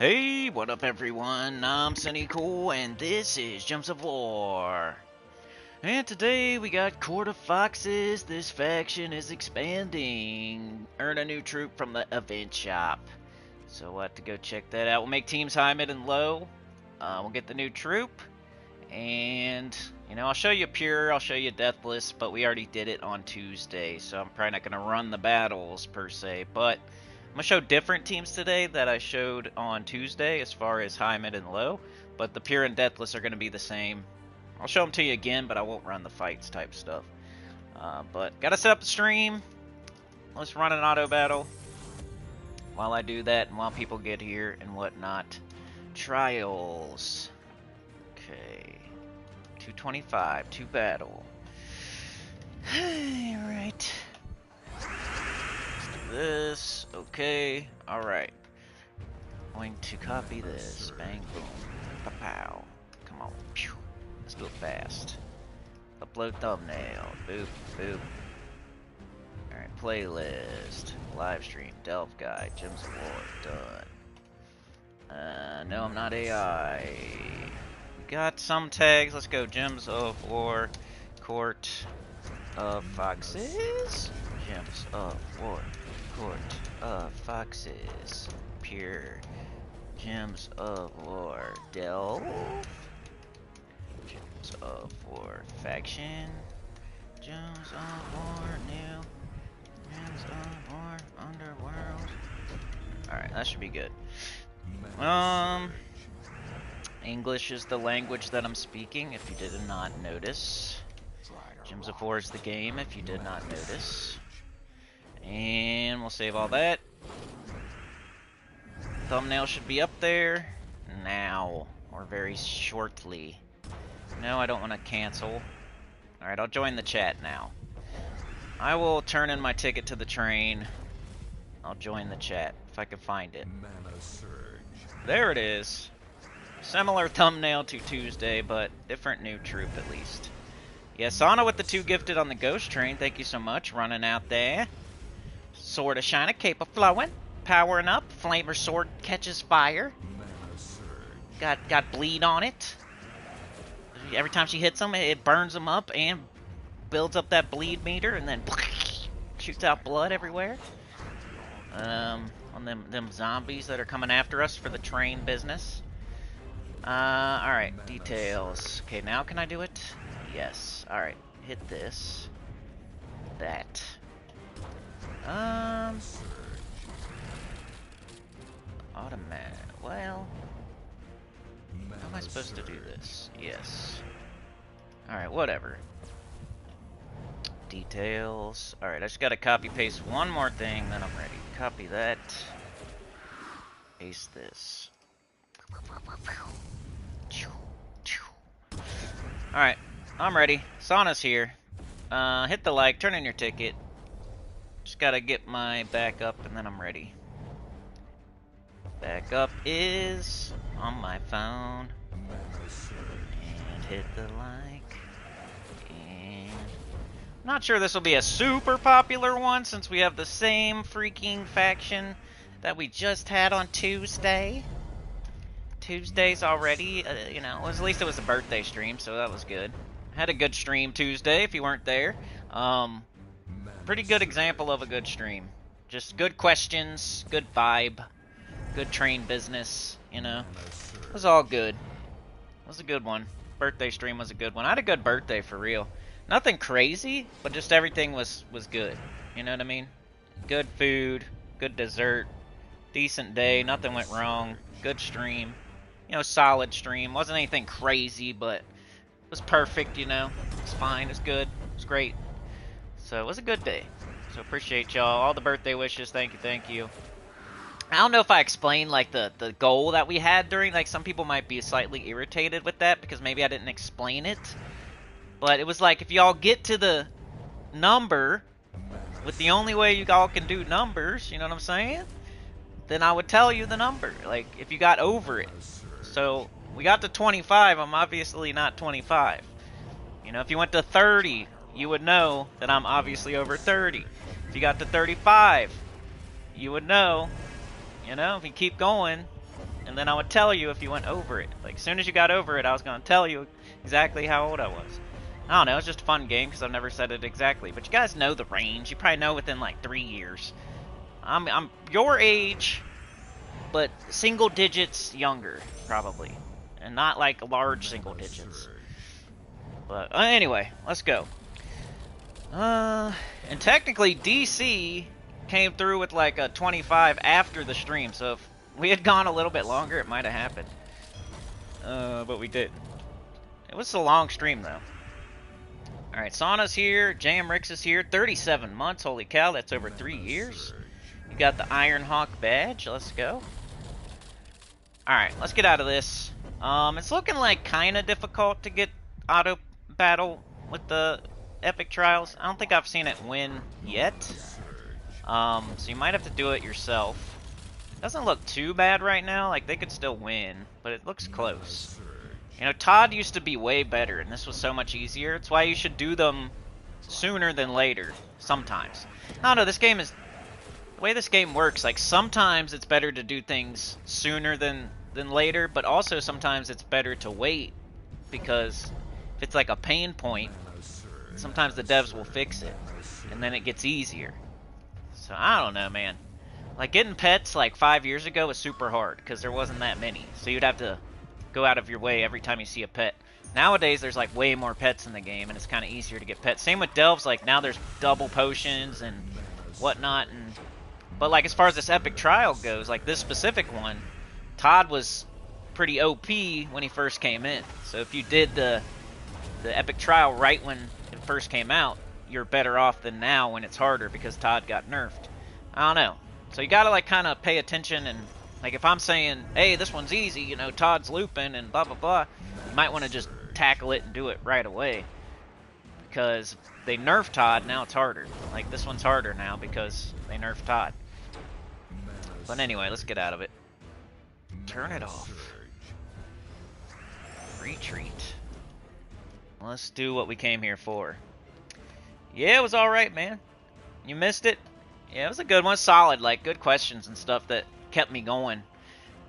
Hey, what up everyone? I'm Sunny Cool and this is Gems of War. And today we got Court of Foxes. This faction is expanding. Earn a new troop from the event shop. So we'll have to go check that out. We'll make teams high, mid, and low. We'll get the new troop. And, you know, I'll show you Pure, I'll show you Deathless, but we already did it on Tuesday. So I'm probably not going to run the battles per se, but I'm going to show different teams today that I showed on Tuesday as far as high, mid, and low. But the Pure and Deathless are going to be the same. I'll show them to you again, but I won't run the fights type stuff. But got to set up the stream. Let's run an auto battle. While I do that and while people get here and whatnot. Trials. Okay. 225, 2 battle. Alright. This, okay, alright. Going to copy this. Bang, boom, pow. Come on, pew. Let's do it fast. Upload thumbnail. Boop, boop. Alright, playlist. Live stream. Delve guide. Gems of War. Done. No, I'm not AI. We got some tags. Let's go. Gems of War. Court of Foxes. Gems of War. Court of Foxes. Pure. Gems of War. Delve. Gems of War. Faction. Gems of War. New. Gems of War. Underworld. Alright, that should be good. English is the language that I'm speaking, if you did not notice. Gems of War is the game, if you did not notice. And we'll save all that. Thumbnail should be up there now, or very shortly. No, I don't want to cancel. Alright, I'll join the chat now. I will turn in my ticket to the train. I'll join the chat, if I can find it. There it is. Similar thumbnail to Tuesday, but different new troop at least. Yeah, Sana with the 2 gifted on the ghost train. Thank you so much. Running out there. Sword of Shina, cape of flowing. Powering up. Flamer sword catches fire. Got bleed on it. Every time she hits them, it burns them up and builds up that bleed meter, and then shoots out blood everywhere. On them zombies that are coming after us for the train business. Alright, details. Okay, now can I do it? Yes. Alright, hit this. That. Automatic. Well, how am I supposed to do this? Yes. Alright, whatever. Details. Alright, I just gotta copy paste one more thing, then I'm ready. Copy that. Paste this. Alright, I'm ready. Sana's here. Hit the like, turn in your ticket. Just gotta get my backup and then I'm ready. Backup is on my phone. And hit the like. And I'm not sure this will be a super popular one since we have the same freaking faction that we just had on Tuesday. Tuesdays already, you know, at least it was a birthday stream, so that was good. Had a good stream Tuesday if you weren't there. Pretty good example of a good stream. Just good questions, good vibe, good train business, you know. It was all good. It was a good one. Birthday stream was a good one. I had a good birthday for real. Nothing crazy, but just everything was good. You know what I mean? Good food, good dessert, decent day, nothing went wrong, good stream. You know, solid stream. Wasn't anything crazy, but it was perfect, you know. It's fine, it's good, it's great. So it was a good day. So appreciate y'all. All the birthday wishes, thank you. I don't know if I explained like the goal that we had during, like some people might be slightly irritated with that because maybe I didn't explain it. But it was like if y'all get to the number with the only way you all can do numbers, you know what I'm saying? Then I would tell you the number, like if you got over it. So we got to 25, I'm obviously not 25. You know, if you went to 30, you would know that I'm obviously over 30. If you got to 35, you would know, you know, if you keep going, and then I would tell you if you went over it. Like, as soon as you got over it, I was going to tell you exactly how old I was. I don't know, it's just a fun game because I've never said it exactly. But you guys know the range. You probably know within like 3 years. I'm your age, but single digits younger, probably. And not like large single digits. But anyway, let's go. And technically DC came through with like a 25 after the stream, so if we had gone a little bit longer, it might have happened. But we didn't. It was a long stream though. Alright, Sauna's here, Jam Ricks is here, 37 months, holy cow, that's over 3 years. You got the Iron Hawk badge, let's go. Alright, let's get out of this. It's looking like kinda difficult to get auto battle with the Epic Trials. I don't think I've seen it win yet. So you might have to do it yourself. Doesn't look too bad right now, like they could still win, but it looks close. You know, Todd used to be way better, and this was so much easier. It's why you should do them sooner than later, sometimes. I don't know, this game is... The way this game works, like, sometimes it's better to do things sooner than later, but also sometimes it's better to wait, because if it's like a pain point, sometimes the devs will fix it, and then it gets easier. So, I don't know, man. Like, getting pets, like, 5 years ago was super hard, because there wasn't that many. So you'd have to go out of your way every time you see a pet. Nowadays, there's, like, way more pets in the game, and it's kind of easier to get pets. Same with delves, like, now there's double potions and whatnot. But, like, as far as this Epic Trial goes, like, this specific one, Todd was pretty OP when he first came in. So if you did the Epic Trial right when it first came out, you're better off than now when it's harder because Todd got nerfed. I don't know. So you gotta, like, kind of pay attention, and, like, if I'm saying, hey, this one's easy, you know, Todd's looping and blah, blah, blah, you might want to just tackle it and do it right away. Because they nerfed Todd, now it's harder. Like, this one's harder now because they nerfed Todd. But anyway, let's get out of it. Turn it off. Retreat. Let's do what we came here for. Yeah, it was alright, man. You missed it? Yeah, it was a good one. Solid, like, good questions and stuff that kept me going.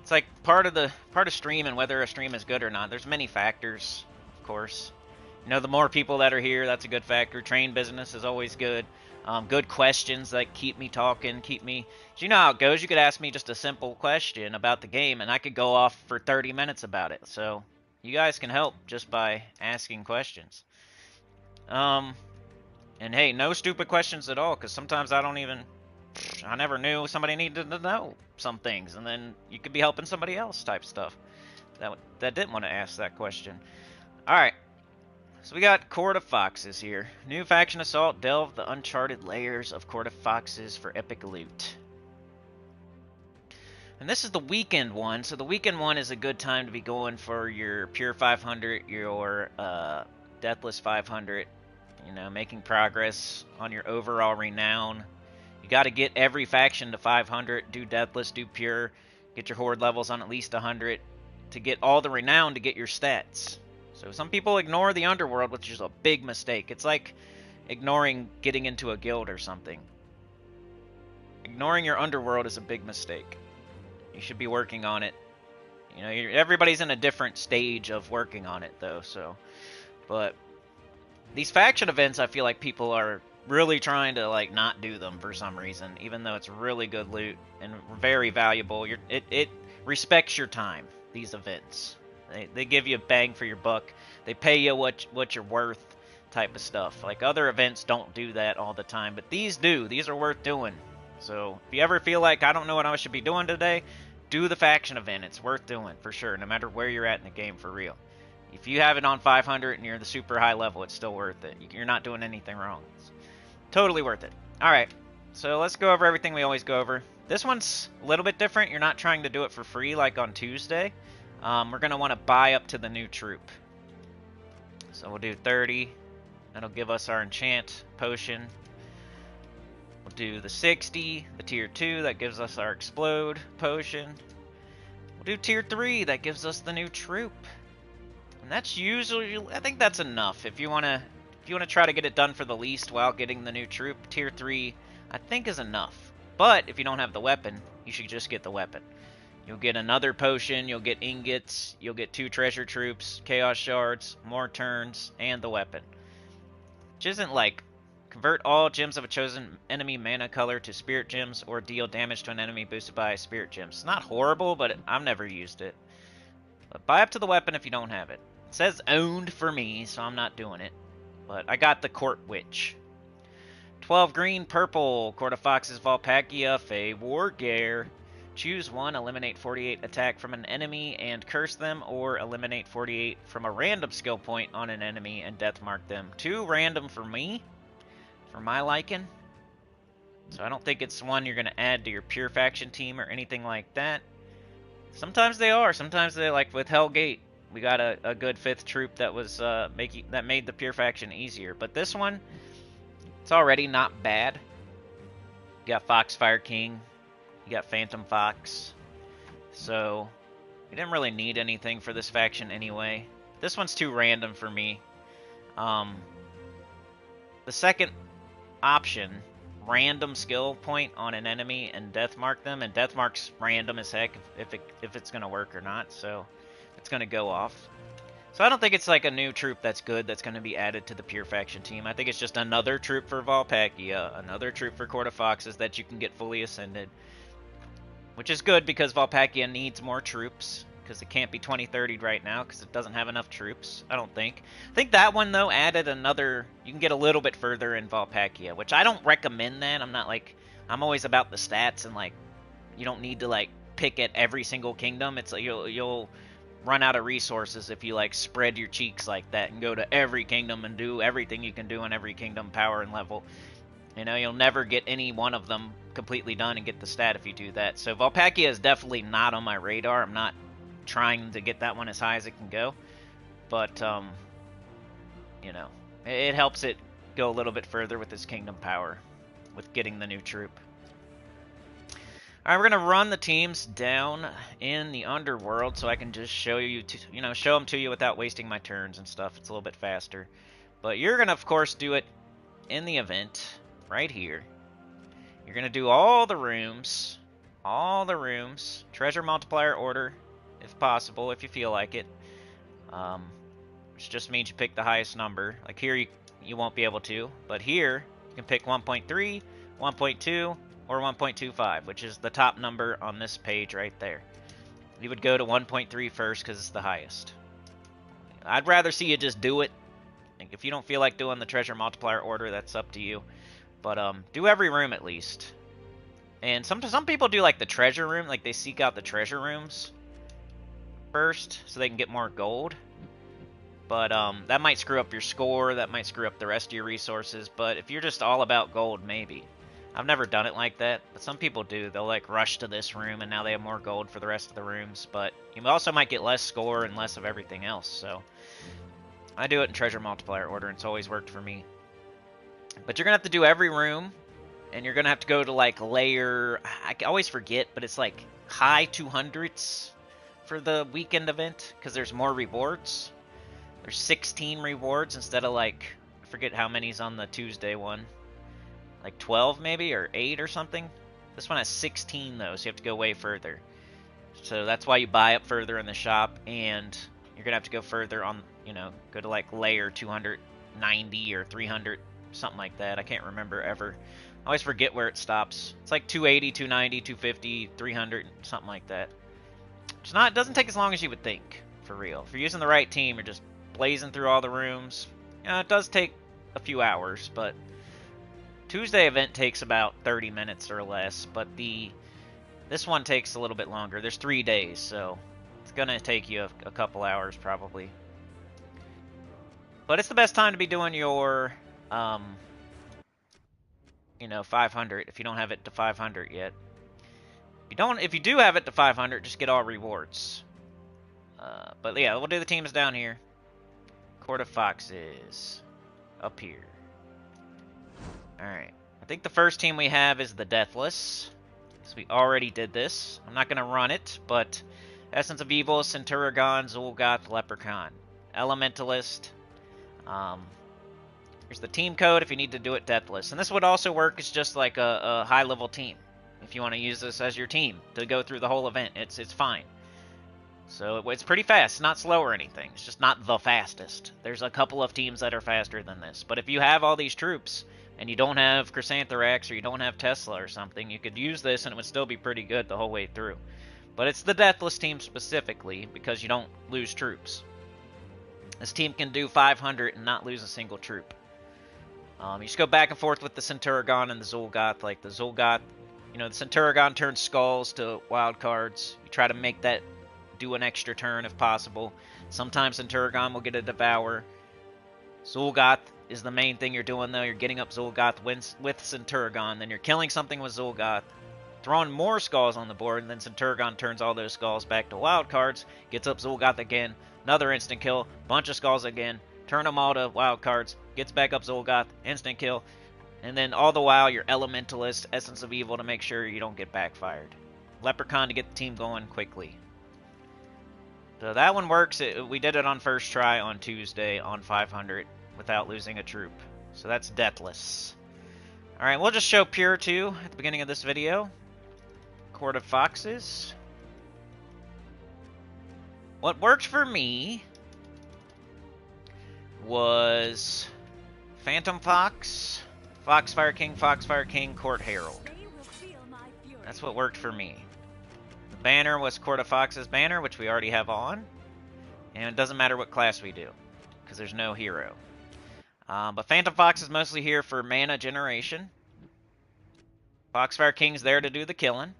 It's like part of streaming, whether a stream is good or not. There's many factors, of course. You know, the more people that are here, that's a good factor. Train business is always good. Good questions that keep me talking, keep me... You know how it goes. You could ask me just a simple question about the game, and I could go off for 30 minutes about it. So, you guys can help just by asking questions. And hey, no stupid questions at all, because sometimes I don't even... I never knew somebody needed to know some things, and then you could be helping somebody else type stuff that didn't want to ask that question. Alright, so we got Court of Foxes here. New faction assault, delve the uncharted layers of Court of Foxes for epic loot. And this is the weekend one, so the weekend one is a good time to be going for your Pure 500, your Deathless 500, you know, making progress on your overall renown. You got to get every faction to 500, do Deathless, do Pure, get your Horde levels on at least 100 to get all the renown to get your stats. So some people ignore the underworld, which is a big mistake. It's like ignoring getting into a guild or something. Ignoring your underworld is a big mistake. You should be working on it. You know, everybody's in a different stage of working on it, though. So, but these faction events, I feel like people are really trying to, like, not do them for some reason, even though it's really good loot and very valuable. It respects your time, these events. They give you a bang for your buck. They pay you what you're worth type of stuff. Like, other events don't do that all the time, but these do. These are worth doing. So if you ever feel like, I don't know what I should be doing today, do the faction event. It's worth doing, for sure, no matter where you're at in the game, for real. If you have it on 500 and you're the super high level, it's still worth it. You're not doing anything wrong. It's totally worth it. Alright, so let's go over everything we always go over. This one's a little bit different. You're not trying to do it for free like on Tuesday. We're going to want to buy up to the new troop. So we'll do 30. That'll give us our enchant potion. We'll do the 60, the tier 2, that gives us our explode potion. We'll do tier 3, that gives us the new troop. And that's usually, I think that's enough. If you want to try to get it done for the least while getting the new troop, tier 3 I think is enough. But if you don't have the weapon, you should just get the weapon. You'll get another potion, you'll get ingots, you'll get 2 treasure troops, chaos shards, more turns, and the weapon. Which isn't like, convert all gems of a chosen enemy mana color to spirit gems or deal damage to an enemy boosted by spirit gems. It's not horrible, but I've never used it. But buy up to the weapon if you don't have it. It says owned for me, so I'm not doing it. But I got the Court Witch. 12 green, purple, Court of Foxes, Volpakia, Fey Wargear. Choose one, eliminate 48 attack from an enemy and curse them, or eliminate 48 from a random skill point on an enemy and death mark them. 2 random for me, for my liking. So I don't think it's one you're going to add to your pure faction team or anything like that. Sometimes they are. Sometimes they, like with Hellgate, we got a good 5th troop that was that made the pure faction easier. But this one, it's already not bad. You got Foxfire King. You got Phantom Fox. So, we didn't really need anything for this faction anyway. This one's too random for me. The second option, random skill point on an enemy and death mark them, and death mark's random as heck if it's going to work or not, so it's going to go off. So I don't think it's like a new troop that's good that's going to be added to the pure faction team. I think it's just another troop for Volpakia, another troop for Court of Foxes that you can get fully ascended. Which is good because Volpakia needs more troops, because it can't be 2030'd right now because it doesn't have enough troops, I don't think. I think that one, though, added another... You can get a little bit further in Volpakia, which I don't recommend that. I'm not like... I'm always about the stats and, like, you don't need to, like, pick at every single kingdom. It's like you'll run out of resources if you, like, spread your cheeks like that and go to every kingdom and do everything you can do in every kingdom, power and level. You know, you'll never get any one of them completely done and get the stat if you do that. So Volpakia is definitely not on my radar. I'm not trying to get that one as high as it can go. But, you know, it helps it go a little bit further with its kingdom power, with getting the new troop. Alright, we're going to run the teams down in the underworld so I can just show you, show them to you without wasting my turns and stuff. It's a little bit faster. But you're going to, of course, do it in the event right here. You're going to do all the rooms, treasure multiplier order, if possible, if you feel like it. Which just means you pick the highest number. Like here, you won't be able to, but here, you can pick 1.3, 1.2, or 1.25, which is the top number on this page right there. You would go to 1.3 first because it's the highest. I'd rather see you just do it. Like if you don't feel like doing the treasure multiplier order, that's up to you. But do every room at least. And some people do like the treasure room, like they seek out the treasure rooms first so they can get more gold. But that might screw up your score, that might screw up the rest of your resources. But if you're just all about gold, maybe. I've never done it like that, but some people do. They'll like rush to this room and now they have more gold for the rest of the rooms. But you also might get less score and less of everything else. So I do it in treasure multiplier order, and it's always worked for me. But you're going to have to do every room, and you're going to have to go to, like, layer... I always forget, but it's, like, high 200s for the weekend event, because there's more rewards. There's 16 rewards instead of, like, I forget how many's on the Tuesday one. Like 12, maybe, or 8 or something. This one has 16, though, so you have to go way further. So that's why you buy up further in the shop, and you're going to have to go further on, go to, like, layer 290 or 300, something like that. I can't remember ever. I always forget where it stops. It's like 280, 290, 250, 300, something like that. It doesn't take as long as you would think, for real. If you're using the right team, you're just blazing through all the rooms. It does take a few hours, but Tuesday event takes about 30 minutes or less, but this one takes a little bit longer. There's 3 days, so it's going to take you a couple hours probably. But it's the best time to be doing your 500 if you don't have it to 500 yet. If you do have it to 500, just get all rewards. But yeah, we'll do the teams down here. Court of Foxes up here. Alright. I think the first team we have is the Deathless. So we already did this. I'm not going to run it, but Essence of Evil, Centurigon, Zulgoth, Leprechaun. Elementalist. Here's the team code if you need to do it Deathless. And this would also work as just like a high-level team. if you want to use this as your team to go through the whole event. It's fine. So it's pretty fast. It's not slow or anything. It's just not the fastest. There's a couple of teams that are faster than this. But if you have all these troops and you don't have Chrysanthrax or you don't have Tesla or something, you could use this and it would still be pretty good the whole way through. But it's the Deathless team specifically because you don't lose troops. This team can do 500 and not lose a single troop. You just go back and forth with the Centurion and the Zul'Goth. Like the Zul'Goth, you know, the Centurion turns skulls to wild cards. You try to make that do an extra turn if possible. Sometimes Centurion will get a Devour. Zul'Goth is the main thing you're doing though. You're getting up Zul'Goth with Centurion, then you're killing something with Zul'Goth, throwing more skulls on the board, and then Centurion turns all those skulls back to wild cards, gets up Zul'Goth again, another instant kill, bunch of skulls again, turn them all to wild cards, gets back up Zul'Goth, instant kill, and then all the while your Elementalist, Essence of Evil to make sure you don't get backfired. Leprechaun to get the team going quickly. So that one works. We did it on first try on Tuesday on 500 without losing a troop. So that's Deathless. Alright, we'll just show Pure 2 at the beginning of this video. Court of Foxes. What worked for me was Phantom Fox, Foxfire King, Court Herald. That's what worked for me. The banner was Court of Fox's banner, which we already have on. And it doesn't matter what class we do, because there's no hero. But Phantom Fox is mostly here for mana generation. Foxfire King's there to do the killing.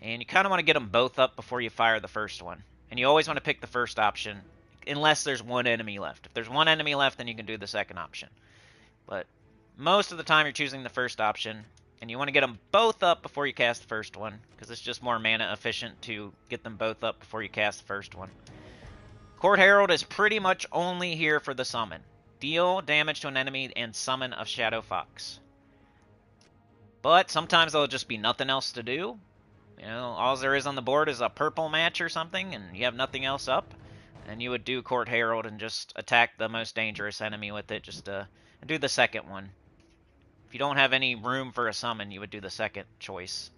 And you kind of want to get them both up before you fire the first one. And you always want to pick the first option, unless there's one enemy left. If there's one enemy left, then you can do the second option. But most of the time you're choosing the first option. And you want to get them both up before you cast the first one, because it's just more mana efficient to get them both up before you cast the first one. Court Herald is pretty much only here for the summon. Deal damage to an enemy and summon a Shadow Fox. But sometimes there'll just be nothing else to do. You know, all there is on the board is a purple match or something, and you have nothing else up. And you would do Court Herald and just attack the most dangerous enemy with it, just to do the second one. If you don't have any room for a summon, you would do the second choice.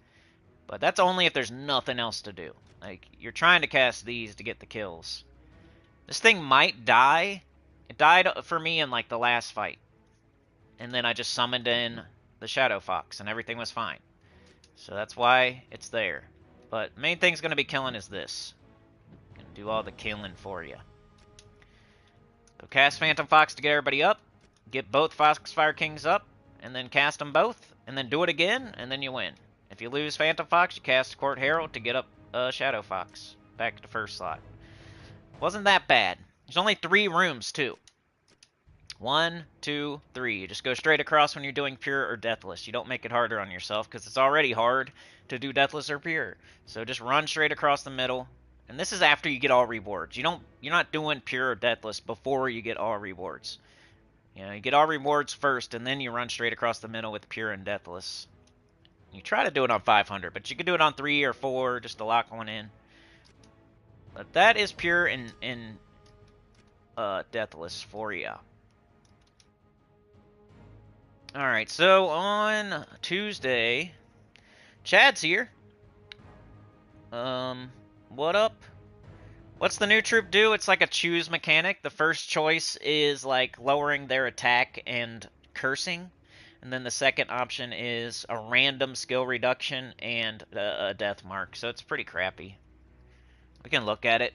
But that's only if there's nothing else to do. Like, you're trying to cast these to get the kills. This thing might die. It died for me in, like, the last fight. And then I just summoned in the Shadow Fox, and everything was fine. So that's why it's there. But main thing's going to be killing is this. Gonna do all the killing for you. So cast Phantom Fox to get everybody up. Get both Foxfire Kings up. And then cast them both, and then do it again, and then you win. If you lose Phantom Fox, you cast Court Herald to get up Shadow Fox. Back to first slot. Wasn't that bad. There's only 3 rooms, too. 1, 2, 3. You just go straight across when you're doing Pure or Deathless. You don't make it harder on yourself, because it's already hard to do Deathless or Pure. So just run straight across the middle. And this is after you get all rewards. You're not doing Pure or Deathless before you get all rewards. You know, you get all rewards first, and then you run straight across the middle with Pure and Deathless. You try to do it on 500, but you can do it on 3 or 4 just to lock one in. But that is Pure and Deathless for you. Alright, so on Tuesday, Chad's here. What up? What's the new troop do? It's like a choose mechanic. The first choice is like lowering their attack and cursing. And then the second option is a random skill reduction and a death mark. So it's pretty crappy. We can look at it.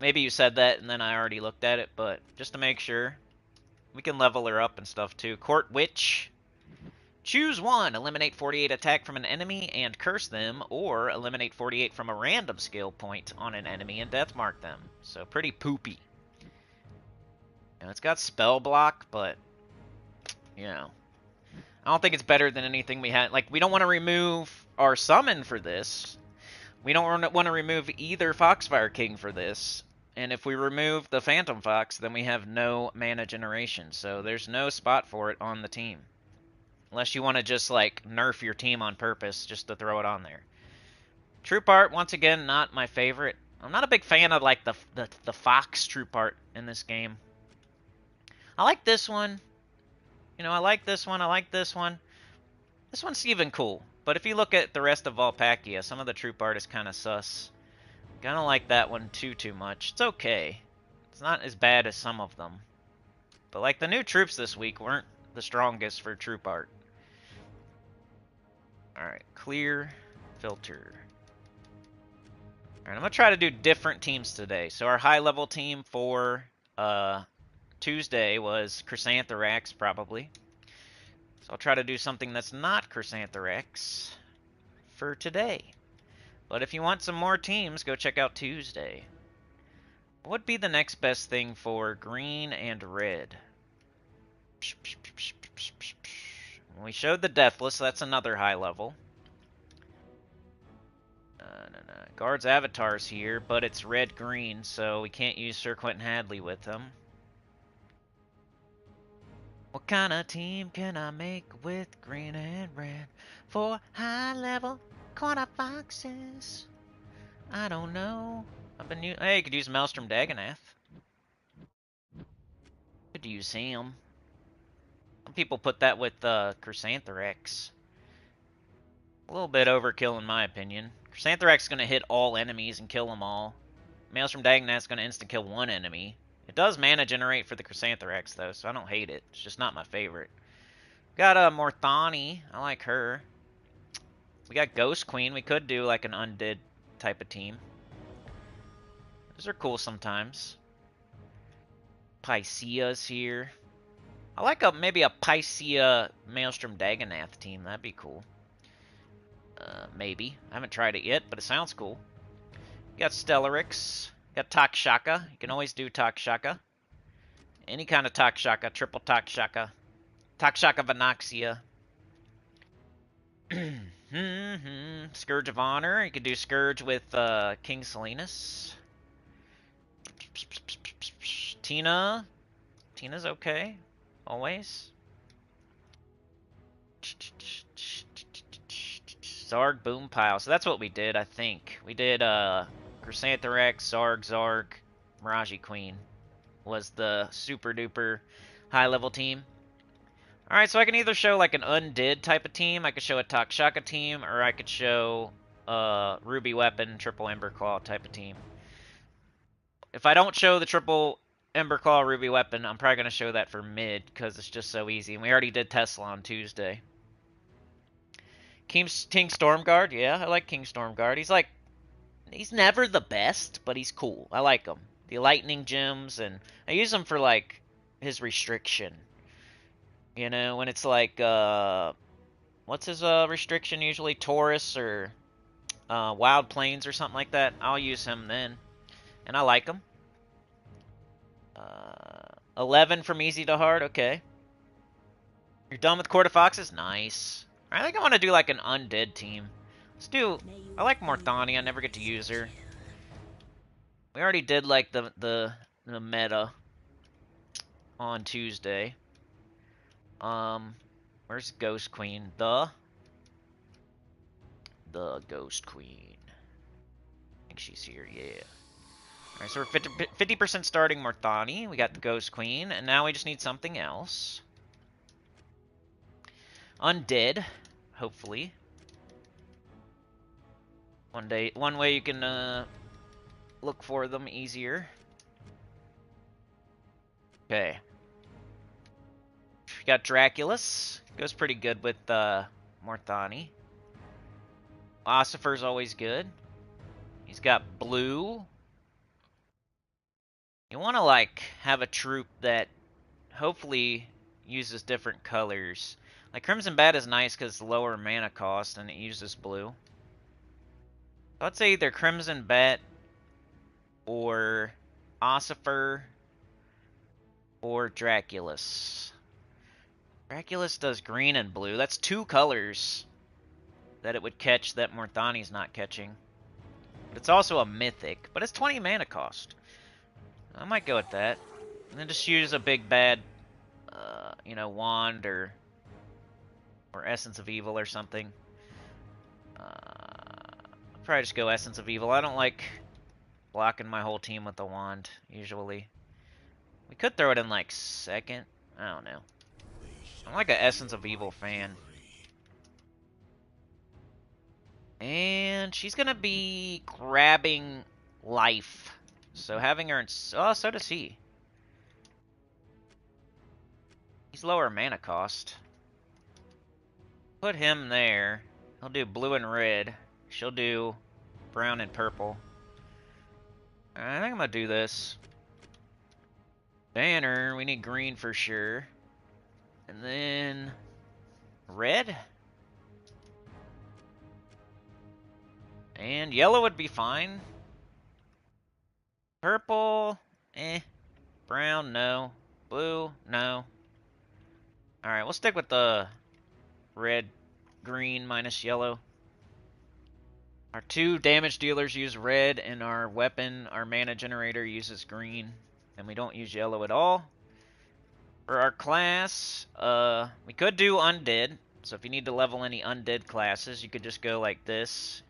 Maybe you said that and then I already looked at it, but just to make sure. We can level her up and stuff too. Court Witch. Choose one. Eliminate 48 attack from an enemy and curse them, or eliminate 48 from a random skill point on an enemy and death mark them. So pretty poopy. And it's got spell block, but you know, I don't think it's better than anything we had. Like, we don't want to remove our summon for this. We don't want to remove either Foxfire King for this. And if we remove the Phantom Fox, then we have no mana generation. So there's no spot for it on the team. Unless you want to just, like, nerf your team on purpose just to throw it on there. Troop art, once again, not my favorite. I'm not a big fan of, like, the Fox troop art in this game. I like this one. You know, I like this one. I like this one. This one's even cool, but if you look at the rest of Volpacchia, some of the troop art is kind of sus. I don't like that one too much. It's okay. It's not as bad as some of them. But like the new troops this week weren't the strongest for troop art. Alright, clear, filter. Alright, I'm going to try to do different teams today. So our high level team for Tuesday was Chrysantherax, probably. So I'll try to do something that's not Chrysantherax for today. But if you want some more teams, go check out Tuesday. What would be the next best thing for green and red? We showed the Deathless, so that's another high level. Guard's Avatar's here, but it's red-green, so we can't use Sir Quentin Hadley with him. What kind of team can I make with green and red for high-level corner foxes? I don't know. Hey, you could use Maelstrom Dagonath. Could use him. Some people put that with Chrysantherax. A little bit overkill in my opinion. Chrysantherax is going to hit all enemies and kill them all. Maelstrom Dagonath is going to insta-kill one enemy. It does mana generate for the Chrysantherax though, so I don't hate it. It's just not my favorite. Got a Morthani. I like her. We got Ghost Queen. We could do like an undead type of team. Those are cool sometimes. Pycea's here. I like maybe a Pycea Maelstrom Dagonath team. That'd be cool. Maybe. I haven't tried it yet, but it sounds cool. You got Stellarix. You got Takshaka. You can always do Takshaka. Any kind of Takshaka. Triple Takshaka. Takshaka Vanaxia. Scourge of Honor. You could do Scourge with King Salinas. Tina. Tina's okay. Always. Zarg Boompile. So that's what we did, I think. We did Chrysantherax, Zarg, Miraji Queen was the super duper high level team. Alright, so I can either show like an undead type of team, I could show a Takshaka team, or I could show Ruby Weapon, Triple Emberclaw type of team. If I don't show the Triple Emberclaw Ruby Weapon, I'm probably going to show that for mid, because it's just so easy. And we already did Tesla on Tuesday. King Stormguard, yeah, I like King Stormguard. He's never the best, but he's cool. I like him. The lightning gems, and I use him for like his restriction. You know, when it's like, what's his restriction usually? Taurus or Wild Plains or something like that. I'll use him then, and I like him. 11 from easy to hard, okay. You're done with Court of Foxes? Nice. I think I want to do like an undead team. I like Morthani, I never get to use her. We already did like the meta on Tuesday. Where's Ghost Queen? The Ghost Queen. I think she's here, yeah. Alright, so we're 50% starting Morthani. We got the Ghost Queen, and now we just need something else. Undead, hopefully. One way you can look for them easier. Okay. We got Draculus. Goes pretty good with Morthani. Ossifer's always good. He's got blue. You want to like have a troop that hopefully uses different colors. Like Crimson Bat is nice because it's lower mana cost and it uses blue. I'd say either Crimson Bat or Ossifer or Draculus. Draculus does green and blue. That's two colors that it would catch that Morthani's not catching. But it's also a mythic, but it's 20 mana cost. I might go with that. And then just use a big bad, you know, wand or Essence of Evil or something. I'll probably just go Essence of Evil. I don't like blocking my whole team with the wand, usually. We could throw it in, like, second. I don't know. I'm like an Essence of Evil fan. And she's gonna be grabbing life. So having her... Oh, so does he. He's lower mana cost. Put him there. He'll do blue and red. She'll do brown and purple. I think I'm gonna do this. Banner, we need green for sure. And then... red? And yellow would be fine. Purple, eh. Brown, no. Blue, no. Alright, we'll stick with the red, green, minus yellow. Our 2 damage dealers use red, and our weapon, our mana generator, uses green. And we don't use yellow at all. For our class, we could do undead. So if you need to level any undead classes, you could just go like this.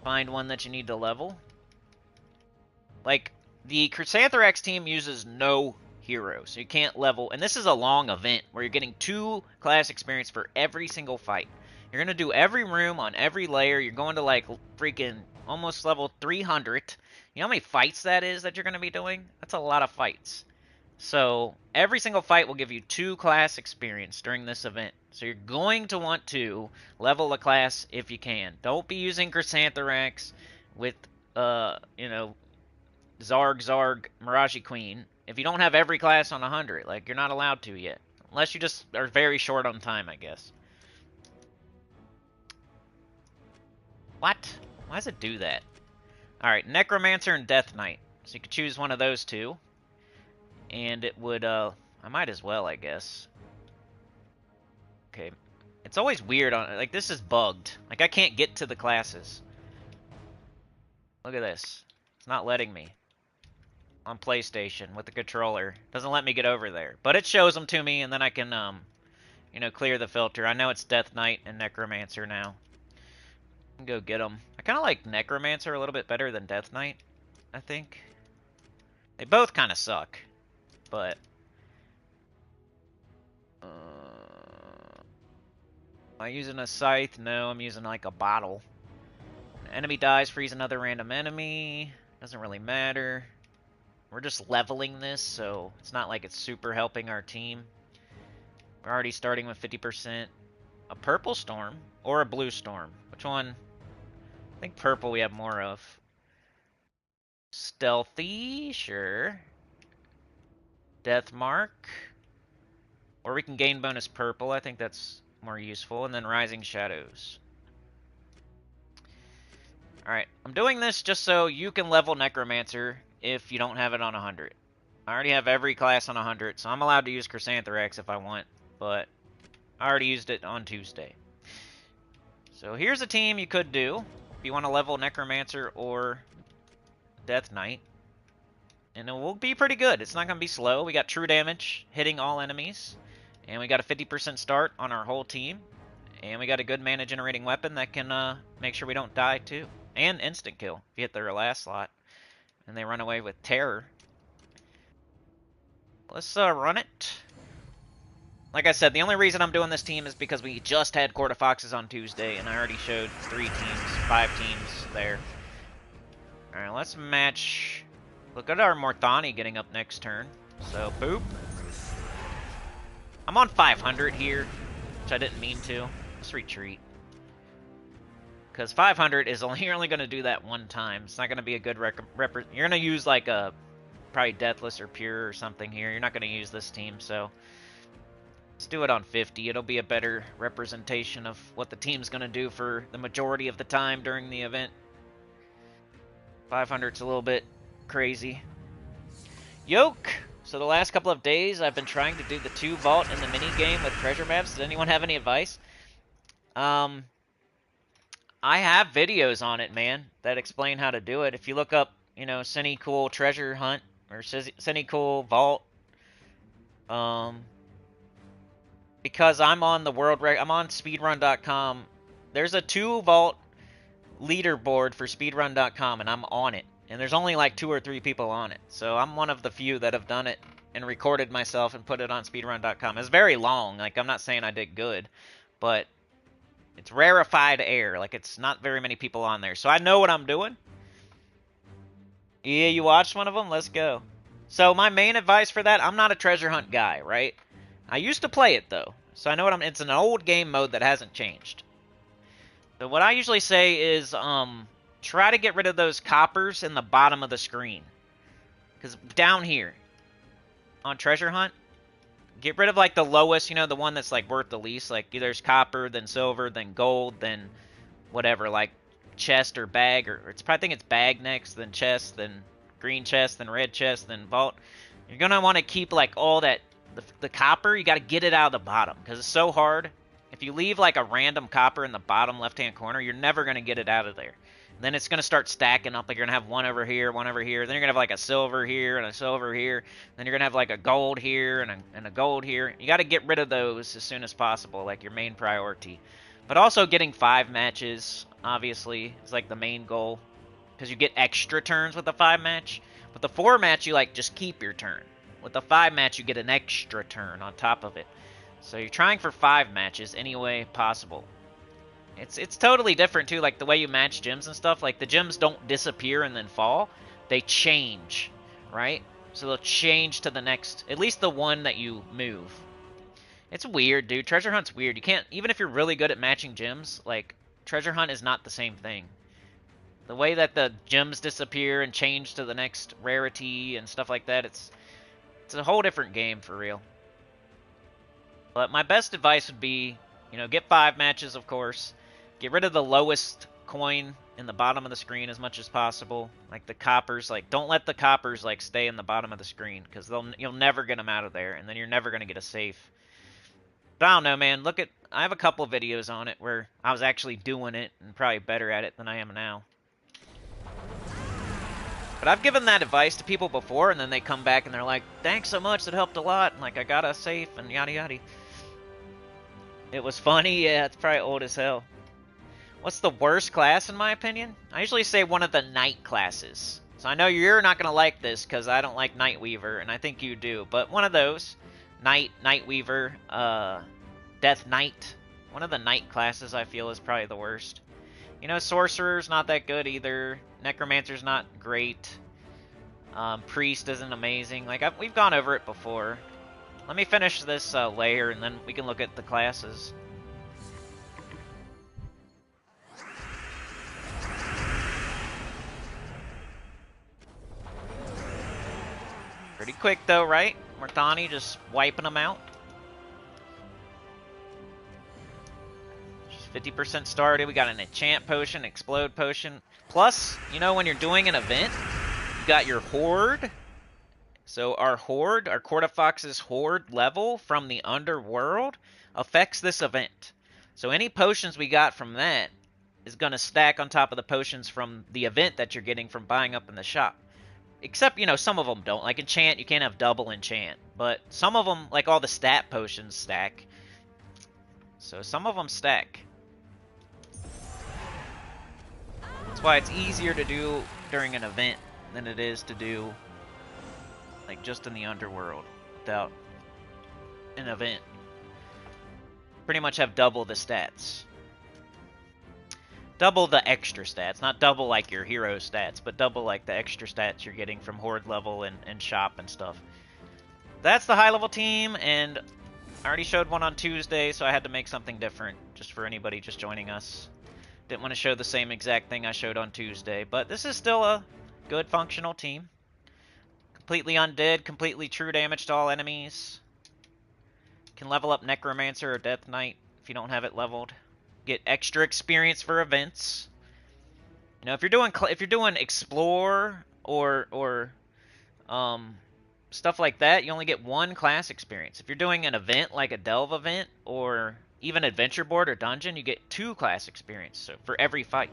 Find one that you need to level. Like, the Chrysantherax team uses no hero, so you can't level. And this is a long event where you're getting 2 class experience for every single fight. You're going to do every room on every layer. You're going to, like, freaking almost level 300. You know how many fights that is that you're going to be doing? That's a lot of fights. So, every single fight will give you 2 class experience during this event. So you're going to want to level a class if you can. Don't be using Chrysantherax with, you know, Zarg, Mirage Queen. If you don't have every class on 100, like, you're not allowed to yet. Unless you just are very short on time, I guess. What? Why does it do that? Alright, Necromancer and Death Knight. So you could choose one of those 2. And it would, I might as well, I guess. Okay. It's always weird on, like, this is bugged. Like, I can't get to the classes. Look at this. It's not letting me. On PlayStation with the controller. Doesn't let me get over there. But it shows them to me, and then I can, you know, clear the filter. I know it's Death Knight and Necromancer now. I can go get them. I kind of like Necromancer a little bit better than Death Knight, I think. They both kind of suck. But... am I using a scythe? No, I'm using like a bottle. An enemy dies, freeze another random enemy. Doesn't really matter. We're just leveling this, so it's not like it's super helping our team. We're already starting with 50%. A purple storm or a blue storm? Which one? I think purple we have more of. Stealthy, sure. Death mark. Or we can gain bonus purple. I think that's more useful. And then rising shadows. Alright, I'm doing this just so you can level Necromancer if you don't have it on 100. I already have every class on 100, so I'm allowed to use Chrysantherax if I want, but I already used it on Tuesday. So here's a team you could do if you want to level Necromancer or Death Knight. And it will be pretty good. It's not going to be slow. We got true damage hitting all enemies. And we got a 50% start on our whole team. And we got a good mana generating weapon that can make sure we don't die too. And instant kill if you hit their last slot. And they run away with terror. Let's run it. Like I said, the only reason I'm doing this team is because we just had Court of Foxes on Tuesday, and I already showed 5 teams there. Alright, let's match. Look at our Morthani getting up next turn. So, boop. I'm on 500 here, which I didn't mean to. Let's retreat. Because 500 is only, you're only going to do that one time. It's not going to be a good you're going to use like a probably Deathless or Pure or something here. You're not going to use this team, so let's do it on 50. It'll be a better representation of what the team's going to do for the majority of the time during the event. 500's a little bit crazy. Yoke. So the last couple of days I've been trying to do the 2 vault in the mini game with treasure maps. Does anyone have any advice? I have videos on it, man, that explain how to do it. If you look up, you know, Sony Cool Treasure Hunt or Sony Cool Vault, because I'm on the I'm on speedrun.com. There's a 2 vault leaderboard for speedrun.com, and I'm on it. And there's only like 2 or 3 people on it. So I'm one of the few that have done it and recorded myself and put it on speedrun.com. It's very long. Like, I'm not saying I did good, but It's rarefied air. Like, it's not very many people on there. So I know what I'm doing. Yeah, you watched one of them? Let's go. So my main advice for that, I'm not a treasure hunt guy, right? I used to play it, though. So I know what I'm... It's an old game mode that hasn't changed. So what I usually say is, try to get rid of those coppers in the bottom of the screen. Because down here, on treasure hunt, get rid of, like, the lowest, you know, the one that's, like, worth the least. Like, there's copper, then silver, then gold, then whatever, like, chest or bag, or I think it's bag next, then chest, then green chest, then red chest, then vault. You're going to want to keep, like, all that, the copper, you got to get it out of the bottom, because it's so hard. If you leave, like, a random copper in the bottom left-hand corner, you're never going to get it out of there. Then it's going to start stacking up. Like, you're going to have one over here, one over here. Then you're going to have, like, a silver here and a silver here. Then you're going to have, like, a gold here and a gold here. You got to get rid of those as soon as possible, like, your main priority. But also getting 5 matches, obviously, is, like, the main goal. Because you get extra turns with the 5 match. With the 4 match, you, like, just keep your turn. With the 5 match, you get an extra turn on top of it. So you're trying for 5 matches any way possible. It's totally different, too, like, the way you match gyms and stuff. Like, the gyms don't disappear and then fall. They change, right? So they'll change to the next, at least the one that you move. It's weird, dude. Treasure Hunt's weird. You can't, even if you're really good at matching gyms, like, Treasure Hunt is not the same thing. The way that the gems disappear and change to the next rarity and stuff like that, it's a whole different game, for real. But my best advice would be, you know, get 5 matches, of course. Get rid of the lowest coin in the bottom of the screen as much as possible. Like the coppers, like don't let the coppers like stay in the bottom of the screen because you'll never get them out of there, and then you're never gonna get a safe. But I don't know, man. I have a couple of videos on it where I was actually doing it and probably better at it than I am now. But I've given that advice to people before, and then they come back and they're like, "Thanks so much, it helped a lot." And like I got a safe and yada yada. It was funny, yeah. It's probably old as hell. What's the worst class, in my opinion? I usually say one of the night classes. So I know you're not going to like this, because I don't like Nightweaver, and I think you do. But one of those, Nightweaver, Death Knight, one of the night classes I feel is probably the worst. You know, Sorcerer's not that good either. Necromancer's not great. Priest isn't amazing. Like, we've gone over it before. Let me finish this layer, and then we can look at the classes. Pretty quick though, right? Mortani just wiping them out. Just 50% started. We got an enchant potion, explode potion. Plus, you know, when you're doing an event, you got your horde. So our horde, our Court of Fox's horde level from the underworld affects this event. So any potions we got from that is going to stack on top of the potions from the event that you're getting from buying up in the shop. Except, you know, some of them don't. Like enchant, you can't have double enchant. But some of them, like all the stat potions, stack. So some of them stack. That's why it's easier to do during an event than it is to do, like, just in the underworld without an event. Pretty much have double the stats. Double the extra stats, not double like your hero stats, but double like the extra stats you're getting from horde level and shop and stuff. That's the high level team, and I already showed one on Tuesday, so I had to make something different just for anybody just joining us. Didn't want to show the same exact thing I showed on Tuesday, but this is still a good functional team. Completely undead, completely true damage to all enemies. Can level up Necromancer or Death Knight if you don't have it leveled. Get extra experience for events. You know, if you're doing explore or stuff like that, you only get 1 class experience. If you're doing an event like a delve event or even adventure board or dungeon, you get 2 class experience. So for every fight,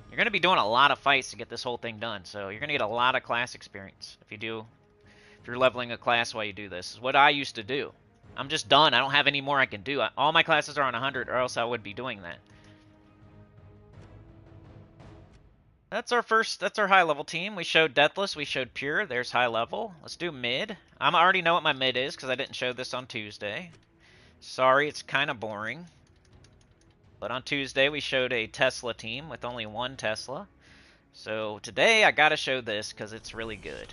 you're going to be doing a lot of fights to get this whole thing done. So you're going to get a lot of class experience if you're leveling a class while you do this. Is what I used to do. I'm just done. I don't have any more I can do. All my classes are on 100, or else I would be doing that. That's our high level team. We showed Deathless, we showed Pure. There's high level. Let's do mid. I already know what my mid is because I didn't show this on Tuesday. Sorry, it's kind of boring. But on Tuesday, we showed a Tesla team with only one Tesla. So today, I gotta show this because it's really good.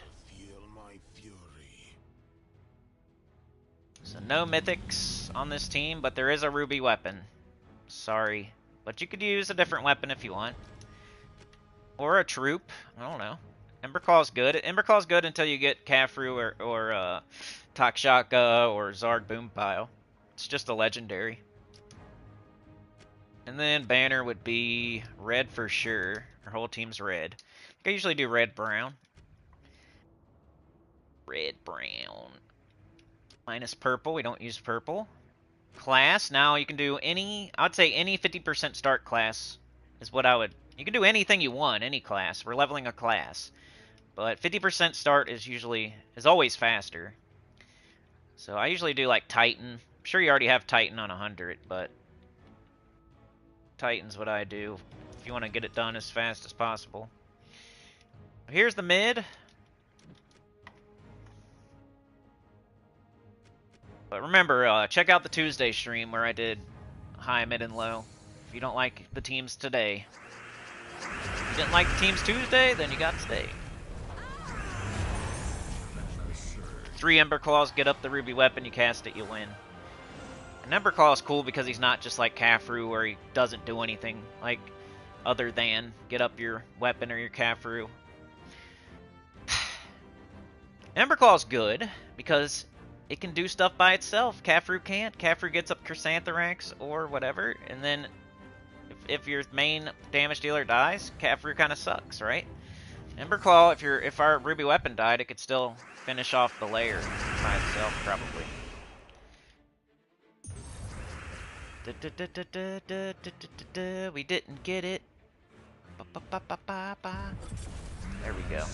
So no mythics on this team, but there is a ruby weapon. Sorry. But you could use a different weapon if you want. Or a troop. I don't know. Emberclaw's good. Emberclaw's good until you get Kafru or Takshaka or Zarg Boompile. It's just a legendary. And then banner would be red for sure. Our whole team's red. I usually do red-brown. Red-brown. Minus purple. We don't use purple. Class. Now you can do any... I would say any 50% start class is what I would... You can do anything you want, any class. We're leveling a class. But 50% start is always faster. So I usually do like Titan. I'm sure you already have Titan on 100, but... Titan's what I do if you want to get it done as fast as possible. Here's the mid. But remember, check out the Tuesday stream where I did high, mid, and low. If you don't like the teams today. If you didn't like the teams Tuesday, then you got today. 3 Ember Claws, get up the ruby weapon, you cast it, you win. And Emberclaw is cool because he's not just like Kafru where he doesn't do anything like other than get up your weapon or your Kafru. Emberclaw is good because it can do stuff by itself. Kafru can't. Kafru gets up Chrysantherax or whatever, and then if your main damage dealer dies, Kafru kind of sucks, right? Emberclaw, if our ruby weapon died, it could still finish off the layer by itself, probably. We didn't get it. There we go.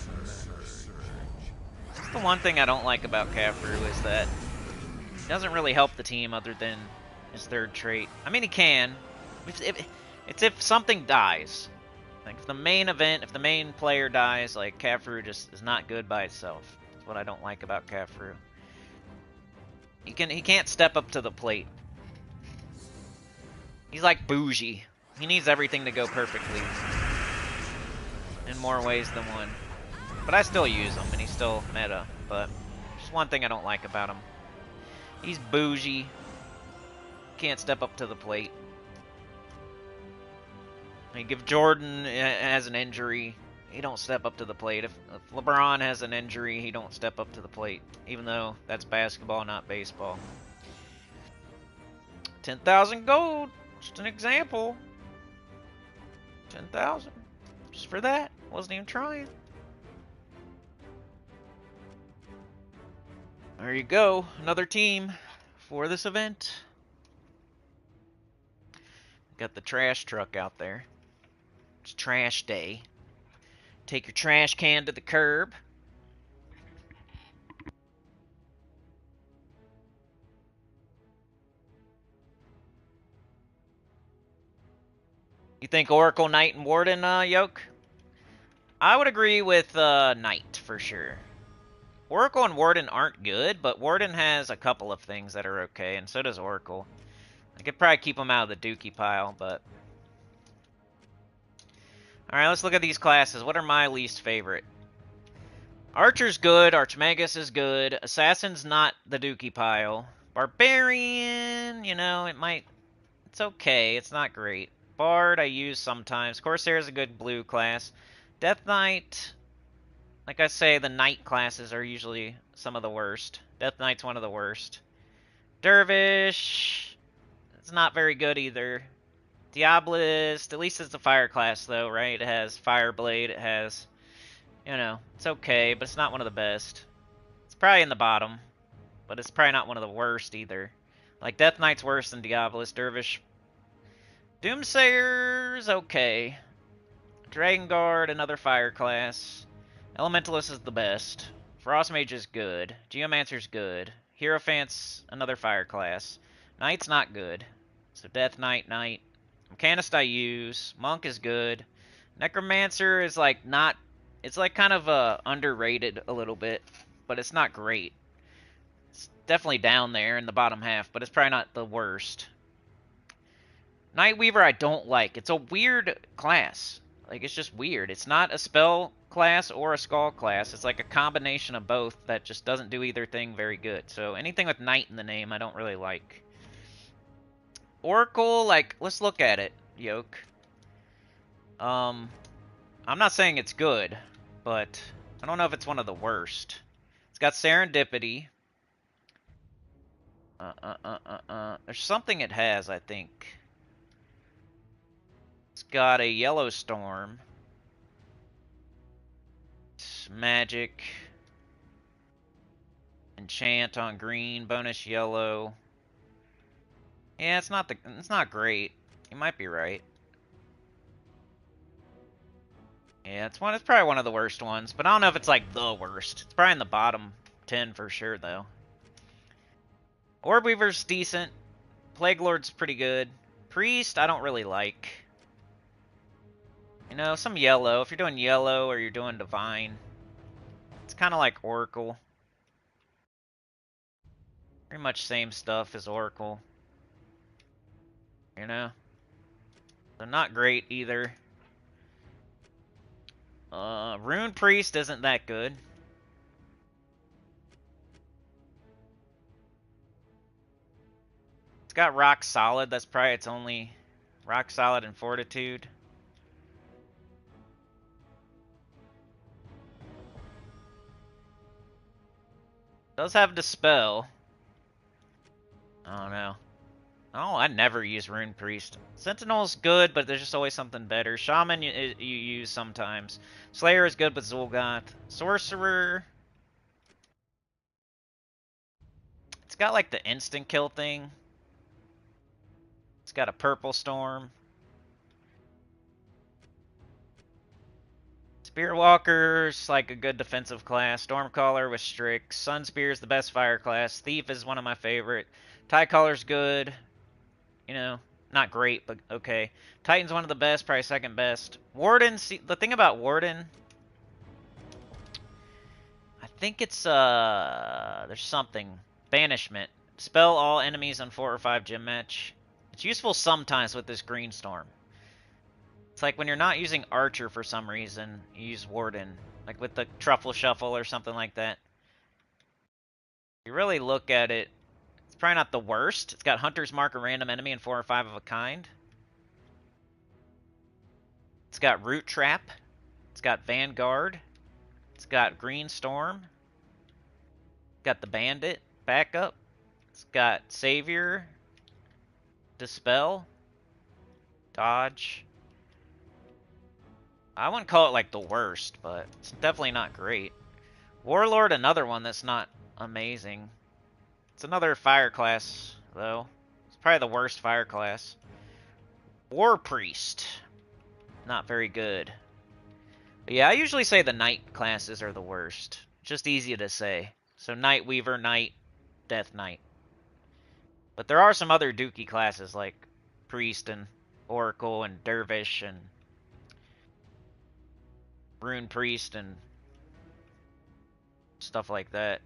That's the one thing I don't like about Kafru is that he doesn't really help the team other than his third trait. I mean, he can. It's if something dies. Like if the main event, if the main player dies, like Kafru just is not good by itself. That's what I don't like about Kafru. He can't step up to the plate. He's like bougie. He needs everything to go perfectly. In more ways than one. But I still use him, and he's still meta. But just one thing I don't like about him. He's bougie. Can't step up to the plate. I mean, if Jordan has an injury, he don't step up to the plate. If LeBron has an injury, he don't step up to the plate. Even though that's basketball, not baseball. 10,000 gold. Just an example. 10,000. Just for that. Wasn't even trying. There you go. Another team for this event. Got the trash truck out there. It's trash day. Take your trash can to the curb. You think Oracle, Knight, and Warden, Yoke? I would agree with Knight for sure. Oracle and Warden aren't good, but Warden has a couple of things that are okay, and so does Oracle. I could probably keep them out of the dookie pile, but... Alright, let's look at these classes. What are my least favorite? Archer's good, Archmagus is good, Assassin's not the dookie pile. Barbarian, you know, it's okay, it's not great. Bard I use sometimes. Corsair is a good blue class. Death Knight, like I say, the Knight classes are usually some of the worst. Death Knight's one of the worst. Dervish, it's not very good either. Diabolist, at least it's a fire class though, right? It has Fireblade, it has, you know, it's okay, but it's not one of the best. It's probably in the bottom, but it's probably not one of the worst either. Like, Death Knight's worse than Diabolist. Dervish, Doomsayer's okay. Dragon Guard, another fire class. Elementalist is the best. Frost Mage is good. Geomancer's good. Hierophant's another fire class. Knight's not good. So Death Knight, Knight. Mechanist I use. Monk is good. Necromancer is like not... It's like kind of underrated a little bit. But it's not great. It's definitely down there in the bottom half. But it's probably not the worst. Night Weaver I don't like. It's a weird class. Like, it's just weird. It's not a spell class or a skull class. It's like a combination of both that just doesn't do either thing very good. So anything with Night in the name I don't really like. Oracle, like, let's look at it, Yoke. I'm not saying it's good, but I don't know if it's one of the worst. It's got Serendipity. There's something it has, I think. It's got a Yellow Storm. It's magic. Enchant on green, bonus yellow. Yeah, it's not great. You might be right. Yeah, it's probably one of the worst ones, but I don't know if it's like the worst. It's probably in the bottom 10 for sure though. Orb Weaver's decent. Plague Lord's pretty good. Priest, I don't really like. You know, some yellow. If you're doing yellow or you're doing divine, it's kind of like Oracle. Pretty much same stuff as Oracle. You know? So not great either. Rune Priest isn't that good. It's got Rock Solid. That's probably its only Rock Solid and Fortitude. Does have Dispel. I don't know. Oh, I never use Rune Priest. Sentinel's good, but there's just always something better. Shaman you use sometimes. Slayer is good with Zul'Goth. Sorcerer. It's got like the instant kill thing. It's got a Purple Storm. Spearwalker's like a good defensive class. Stormcaller with Strix. Sunspear is the best fire class. Thief is one of my favorite. Tidecaller's good. You know, not great, but okay. Titan's one of the best, probably second best. Warden, see, the thing about Warden, I think it's, there's something. Banishment. Spell all enemies on 4 or 5 gym match. It's useful sometimes with this Green Storm. It's like when you're not using Archer for some reason, you use Warden. Like with the Truffle Shuffle or something like that. If you really look at it, it's probably not the worst. It's got Hunter's Mark, a random enemy, and 4 or 5 of a kind. It's got Root Trap. It's got Vanguard. It's got Green Storm. Got the Bandit backup. It's got Savior. Dispel. Dodge. I wouldn't call it like the worst, but it's definitely not great. Warlord, another one that's not amazing. It's another fire class, though. It's probably the worst fire class. War Priest. Not very good. But yeah, I usually say the Knight classes are the worst. Just easy to say. So Night Weaver, Knight, Death Knight. But there are some other dookie classes like Priest and Oracle and Dervish and Rune Priest and stuff like that.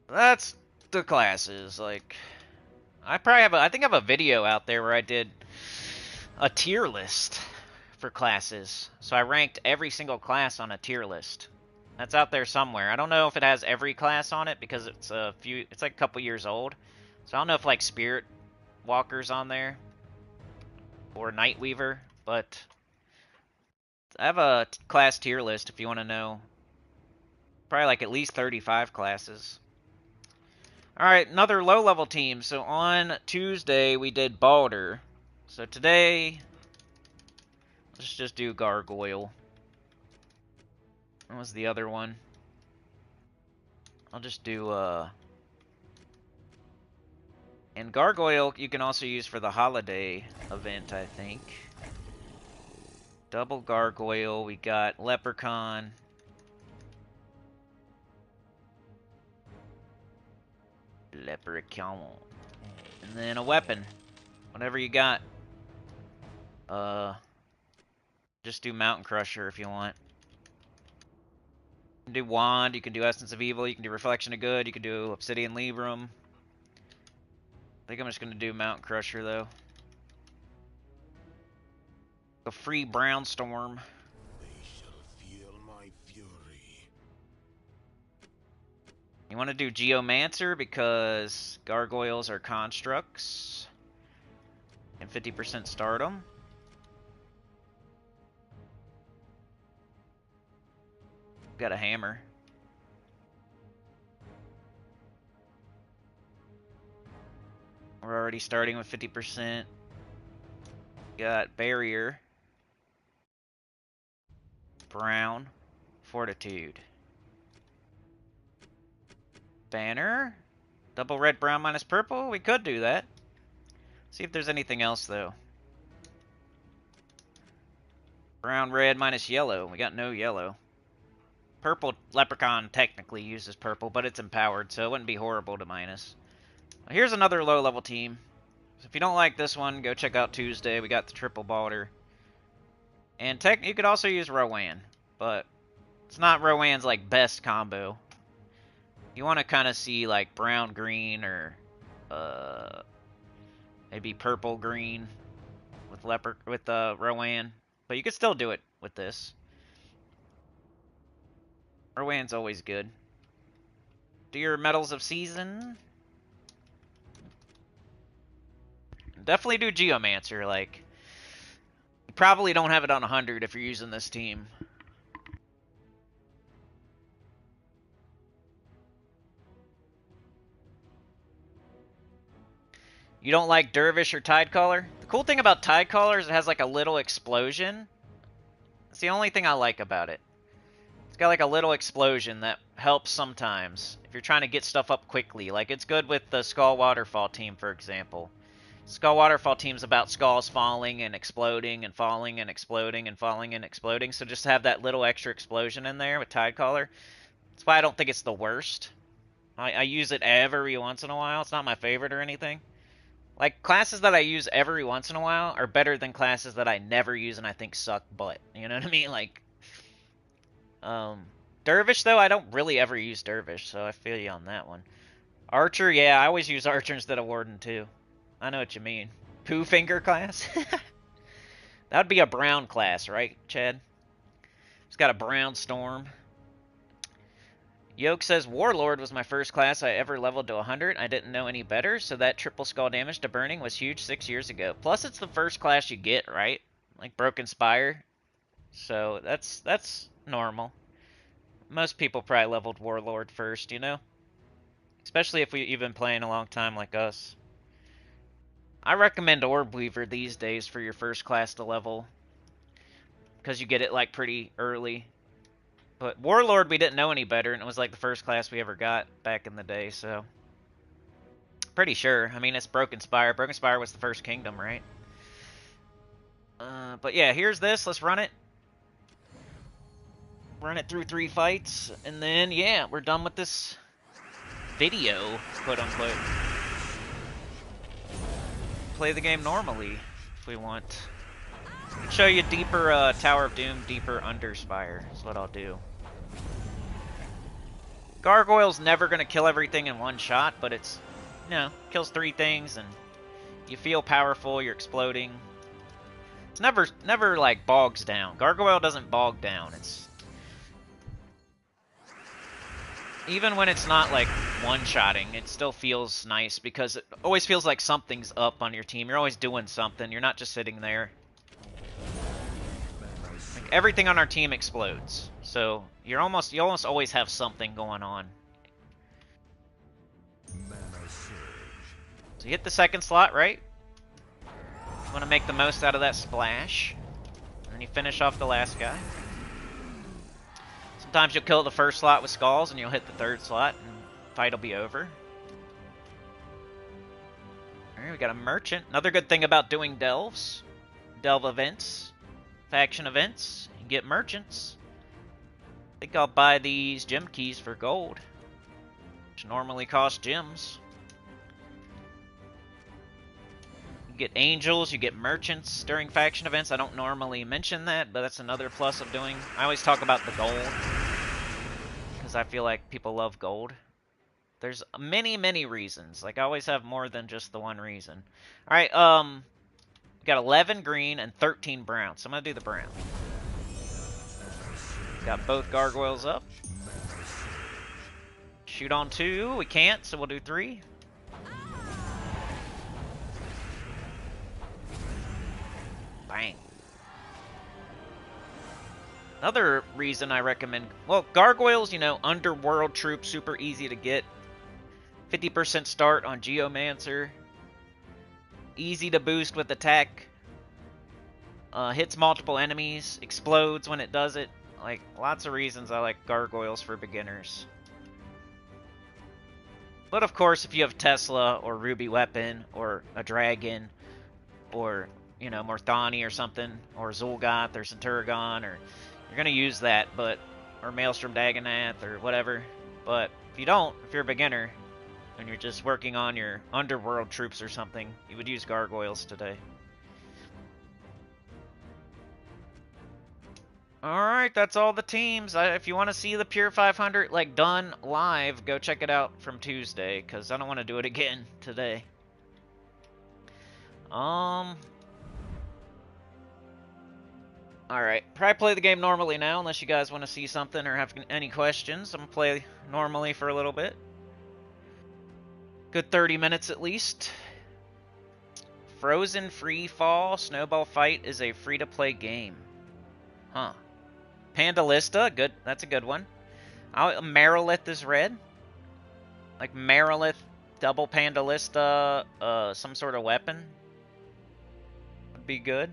That's the classes. Like, I probably have I think I have a video out there where I did a tier list for classes. So I ranked every single class on a tier list. That's out there somewhere. I don't know if it has every class on it because it's like a couple years old. So I don't know if like Spirit Walker's on there or Night Weaver, but I have a class tier list if you want to know. Probably like at least 35 classes. Alright, another low-level team. So on Tuesday, we did Balder. So today, let's just do Gargoyle. What was the other one? I'll just do, and Gargoyle you can also use for the holiday event, I think. Double Gargoyle, we got Leprechaun. Leprechaun. And then a weapon. Whatever you got. Just do Mountain Crusher if you want. can do Wand, you can do Essence of Evil, you can do Reflection of Good, you can do Obsidian Librum. I think I'm just going to do Mountain Crusher, though. A free Brown Storm. They shall feel my fury. You want to do Geomancer because Gargoyles are constructs. And 50% stardom. Got a hammer. We're already starting with 50%. Got barrier. Brown. Fortitude. Banner. Double red, brown, minus purple. We could do that. See if there's anything else, though. Brown, red, minus yellow. We got no yellow. Purple Leprechaun technically uses purple, but it's empowered, so it wouldn't be horrible to minus. Here's another low-level team. So if you don't like this one, go check out Tuesday. We got the triple Balder. And you could also use Rowan, but it's not Rowan's like best combo. You want to kind of see like brown-green or maybe purple-green with Rowan, but you could still do it with this. Rowan's always good. Do your Medals of Season. Definitely do Geomancer. Like, you probably don't have it on 100 if you're using this team. You don't like Dervish or Tidecaller? The cool thing about Tidecaller is it has like a little explosion. That's the only thing I like about it. It's got like a little explosion that helps sometimes if you're trying to get stuff up quickly. Like, it's good with the Skull Waterfall team, for example. Skull Waterfall team's about skulls falling and exploding and falling and exploding and falling and exploding. So just have that little extra explosion in there with Tidecaller. That's why I don't think it's the worst. I use it every once in a while. It's not my favorite or anything. Like, classes that I use every once in a while are better than classes that I never use and I think suck butt. You know what I mean? Like, Dervish, though, I don't really ever use Dervish, so I feel you on that one. Archer, yeah, I always use Archer instead of Warden, too. I know what you mean. Pooh Finger class? That would be a brown class, right, Chad? It's got a brown storm. Yoke says, Warlord was my first class I ever leveled to 100. I didn't know any better, so that triple skull damage to burning was huge 6 years ago. Plus, it's the first class you get, right? Like Broken Spire. So, that's normal. Most people probably leveled Warlord first, you know? Especially if you've been playing a long time like us. I recommend Orb Weaver these days for your first class to level. Because you get it, like, pretty early. But Warlord, we didn't know any better, and it was like the first class we ever got back in the day, so. Pretty sure. I mean, it's Broken Spire. Broken Spire was the first kingdom, right? But yeah, here's this. Let's run it. Run it through 3 fights, and then, yeah, we're done with this video, quote-unquote. Play the game normally, if we want. I'll show you deeper Tower of Doom, deeper Under Spire. That's what I'll do. Gargoyle's never going to kill everything in one shot, but it's, you know, kills 3 things, and you feel powerful, you're exploding. It's never like, bogs down. Gargoyle doesn't bog down. It's... Even when it's not, like, one-shotting, it still feels nice, because it always feels like something's up on your team. You're always doing something. You're not just sitting there. Like, everything on our team explodes. So you almost always have something going on. So you hit the second slot, right? You want to make the most out of that splash. And then you finish off the last guy. Sometimes you'll kill the first slot with skulls and you'll hit the third slot and the fight will be over. Alright, we got a merchant. Another good thing about doing delves. Delve events. Faction events. You get merchants. I think I'll buy these gem keys for gold, which normally cost gems. You get angels, you get merchants during faction events. I don't normally mention that, but that's another plus of doing. I always talk about the gold. because I feel like people love gold. There's many, many reasons. Like, I always have more than just the one reason. Alright, we got 11 green and 13 brown, so I'm gonna do the brown. Got both gargoyles up. Shoot on 2, we can't, so we'll do 3. Bang. Another reason I recommend, well, gargoyles, you know, underworld troop, super easy to get. 50% start on Geomancer. Easy to boost with attack. Hits multiple enemies. Explodes when it does it. Like, lots of reasons I like gargoyles for beginners. But of course, if you have Tesla or Ruby Weapon or a Dragon or, you know, Morthani or something, or Zul'Goth or Centurigon, or you're going to use that, but, or Maelstrom Dagonath or whatever. But if you don't, if you're a beginner and you're just working on your underworld troops or something, you would use gargoyles today. Alright, that's all the teams. If you want to see the Pure 500 like done live, go check it out from Tuesday, because I don't want to do it again today. Alright, probably play the game normally now, unless you guys want to see something or have any questions. I'm going to play normally for a little bit. Good 30 minutes at least. Frozen Free Fall Snowball Fight is a free-to-play game. Huh. Pandalista, good. That's a good one. Marilith is red. Like Marilith, double Pandalista, some sort of weapon would be good.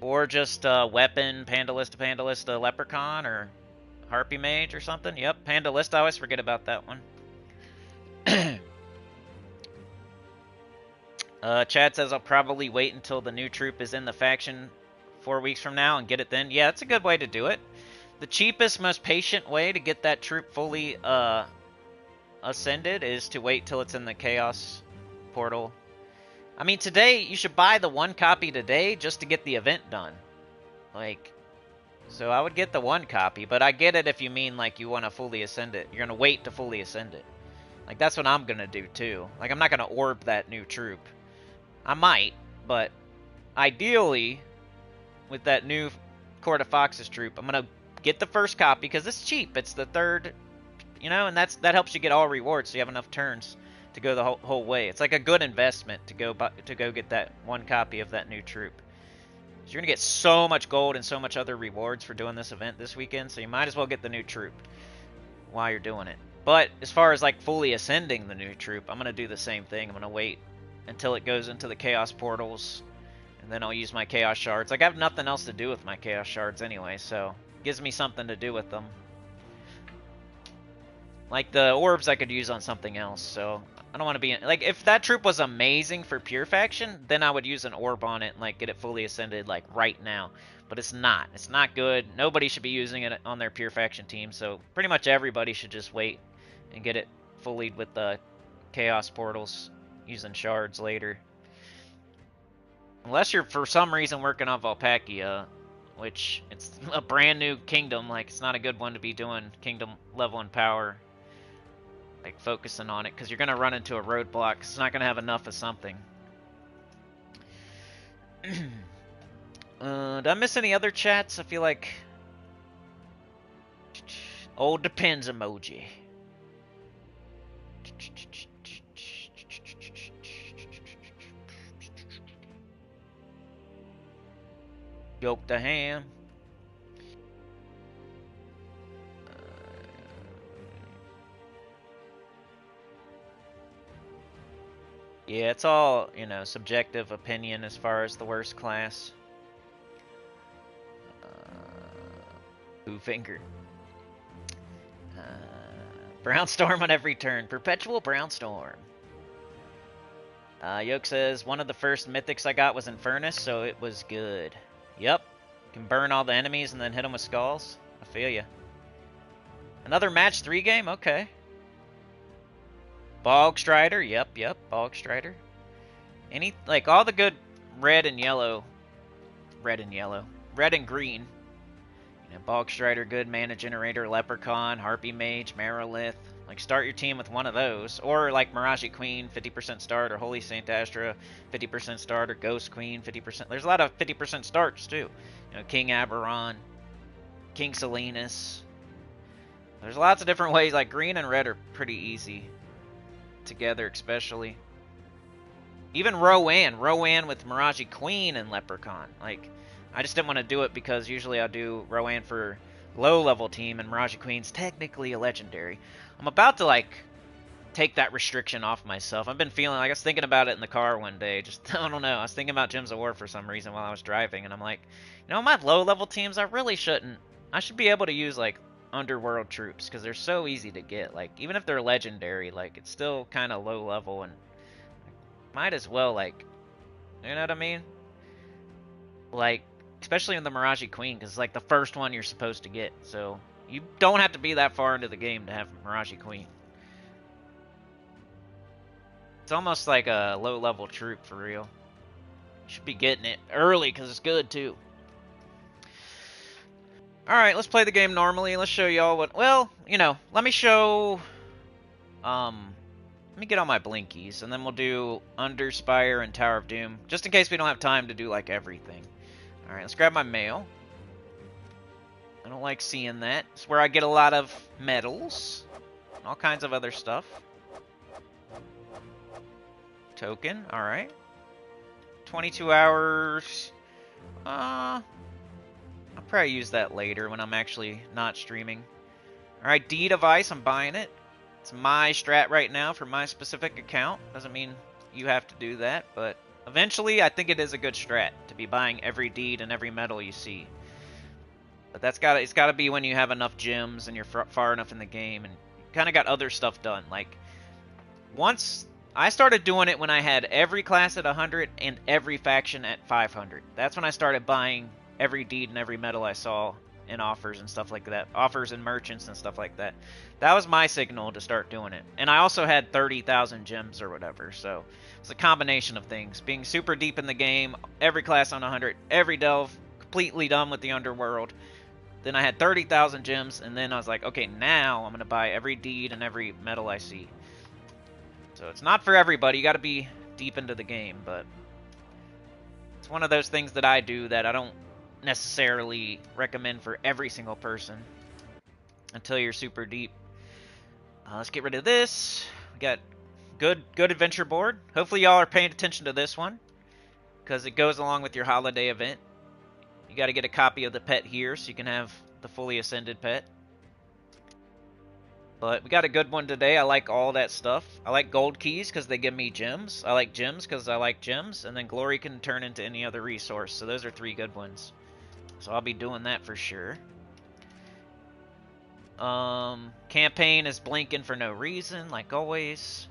Or just weapon, Pandalista, Leprechaun, or Harpy Mage or something. Yep, Pandalista, I always forget about that one. Chad says I'll probably wait until the new troop is in the faction 4 weeks from now and get it then. Yeah, that's a good way to do it. The cheapest, most patient way to get that troop fully ascended is to wait till it's in the Chaos portal. I mean, today, you should buy the 1 copy today just to get the event done. Like, so I would get the 1 copy, but I get it if you mean, like, you want to fully ascend it. You're going to wait to fully ascend it. Like, that's what I'm going to do, too. Like, I'm not going to orb that new troop. I might, but ideally, with that new Court of Foxes troop, I'm going to get the 1st copy, because it's cheap. It's the 3rd, you know, and that helps you get all rewards, so you have enough turns to go the whole way. It's like a good investment to go get that 1 copy of that new troop. So you're going to get so much gold and so much other rewards for doing this event this weekend, so you might as well get the new troop while you're doing it. But as far as like fully ascending the new troop, I'm going to do the same thing. I'm going to wait until it goes into the Chaos portals, and then I'll use my Chaos shards. Like, I have nothing else to do with my Chaos shards anyway, so it gives me something to do with them. Like, the orbs I could use on something else, so I don't want to be... Like, if that troop was amazing for Pure Faction, then I would use an orb on it and, like, get it fully ascended, like, right now. But it's not. It's not good. Nobody should be using it on their Pure Faction team, so pretty much everybody should just wait and get it fully with the Chaos portals, using shards later. Unless you're, for some reason, working on Volpakia, which it's a brand new kingdom. Like, it's not a good one to be doing kingdom level and power. Like, focusing on it, because you're going to run into a roadblock. It's not going to have enough of something. Did I miss any other chats? I feel like... Oh, depends emoji. Yoke the ham. Yeah, it's all, you know, subjective opinion as far as the worst class. Finger. Brownstorm on every turn. Perpetual Brownstorm. Yoke says, one of the first mythics I got was Infernus, so it was good. Yep. Can burn all the enemies and then hit them with skulls. I feel ya. Another match 3 game? Okay. Bog Strider, yep, Bog Strider. Any, like, all the good red and green, You know, Bog Strider, good mana generator, Leprechaun, Harpy Mage, Marilith. Like, start your team with one of those. Or, like, Mirage Queen, 50% start, or Holy Saint Astra, 50% start, or Ghost Queen, 50%. There's a lot of 50% starts, too. You know, King Aberon, King Salinas. There's lots of different ways. Like, green and red are pretty easy together, especially. Even Rowan with Mirage Queen and Leprechaun. Like, I just didn't want to do it because usually I do Rowan for low-level team, and Mirage Queen's technically a legendary. I'm about to, like, take that restriction off myself. I've been feeling, like, I was thinking about it in the car one day. Just, I don't know. I was thinking about Gems of War for some reason while I was driving, and I'm like, you know, my low-level teams, I really shouldn't. I should be able to use, like, underworld troops, because they're so easy to get. Like, even if they're legendary, like, it's still kind of low-level, and might as well, like, you know what I mean? Like, especially in the Mirage Queen, because it's, like, the first one you're supposed to get, so you don't have to be that far into the game to have Mirage Queen. It's almost like a low-level troop, for real. You should be getting it early, because it's good, too. Alright, let's play the game normally. Let's show y'all what... Well, you know, let me show... Let me get on my blinkies, and then we'll do Underspire and Tower of Doom, just in case we don't have time to do, like, everything. Alright, let's grab my mail. I don't like seeing that. It's where I get a lot of medals. And all kinds of other stuff. Token, alright. 22 hours. I'll probably use that later when I'm actually not streaming. Alright, D device, I'm buying it. It's my strat right now for my specific account. Doesn't mean you have to do that, but eventually I think it is a good strat to be buying every deed and every medal you see. But it's gotta be when you have enough gems and you're far enough in the game and you kind of got other stuff done. Like, once I started doing it when I had every class at 100 and every faction at 500. That's when I started buying every deed and every medal I saw in offers and stuff like that. Offers and merchants and stuff like that. That was my signal to start doing it. And I also had 30,000 gems or whatever, so it's a combination of things. Being super deep in the game, every class on 100, every delve, completely done with the underworld. Then I had 30,000 gems, and then I was like, okay, now I'm going to buy every deed and every medal I see. So it's not for everybody. You got to be deep into the game, but it's one of those things that I do that I don't necessarily recommend for every single person until you're super deep. Let's get rid of this. We got good adventure board. Hopefully y'all are paying attention to this one because it goes along with your holiday event. You got to get a copy of the pet here so you can have the fully ascended pet. But we got a good one today. I like all that stuff. I like gold keys because they give me gems. I like gems because I like gems. And then glory can turn into any other resource. So those are 3 good ones. So I'll be doing that for sure. Campaign is blinking for no reason, like always.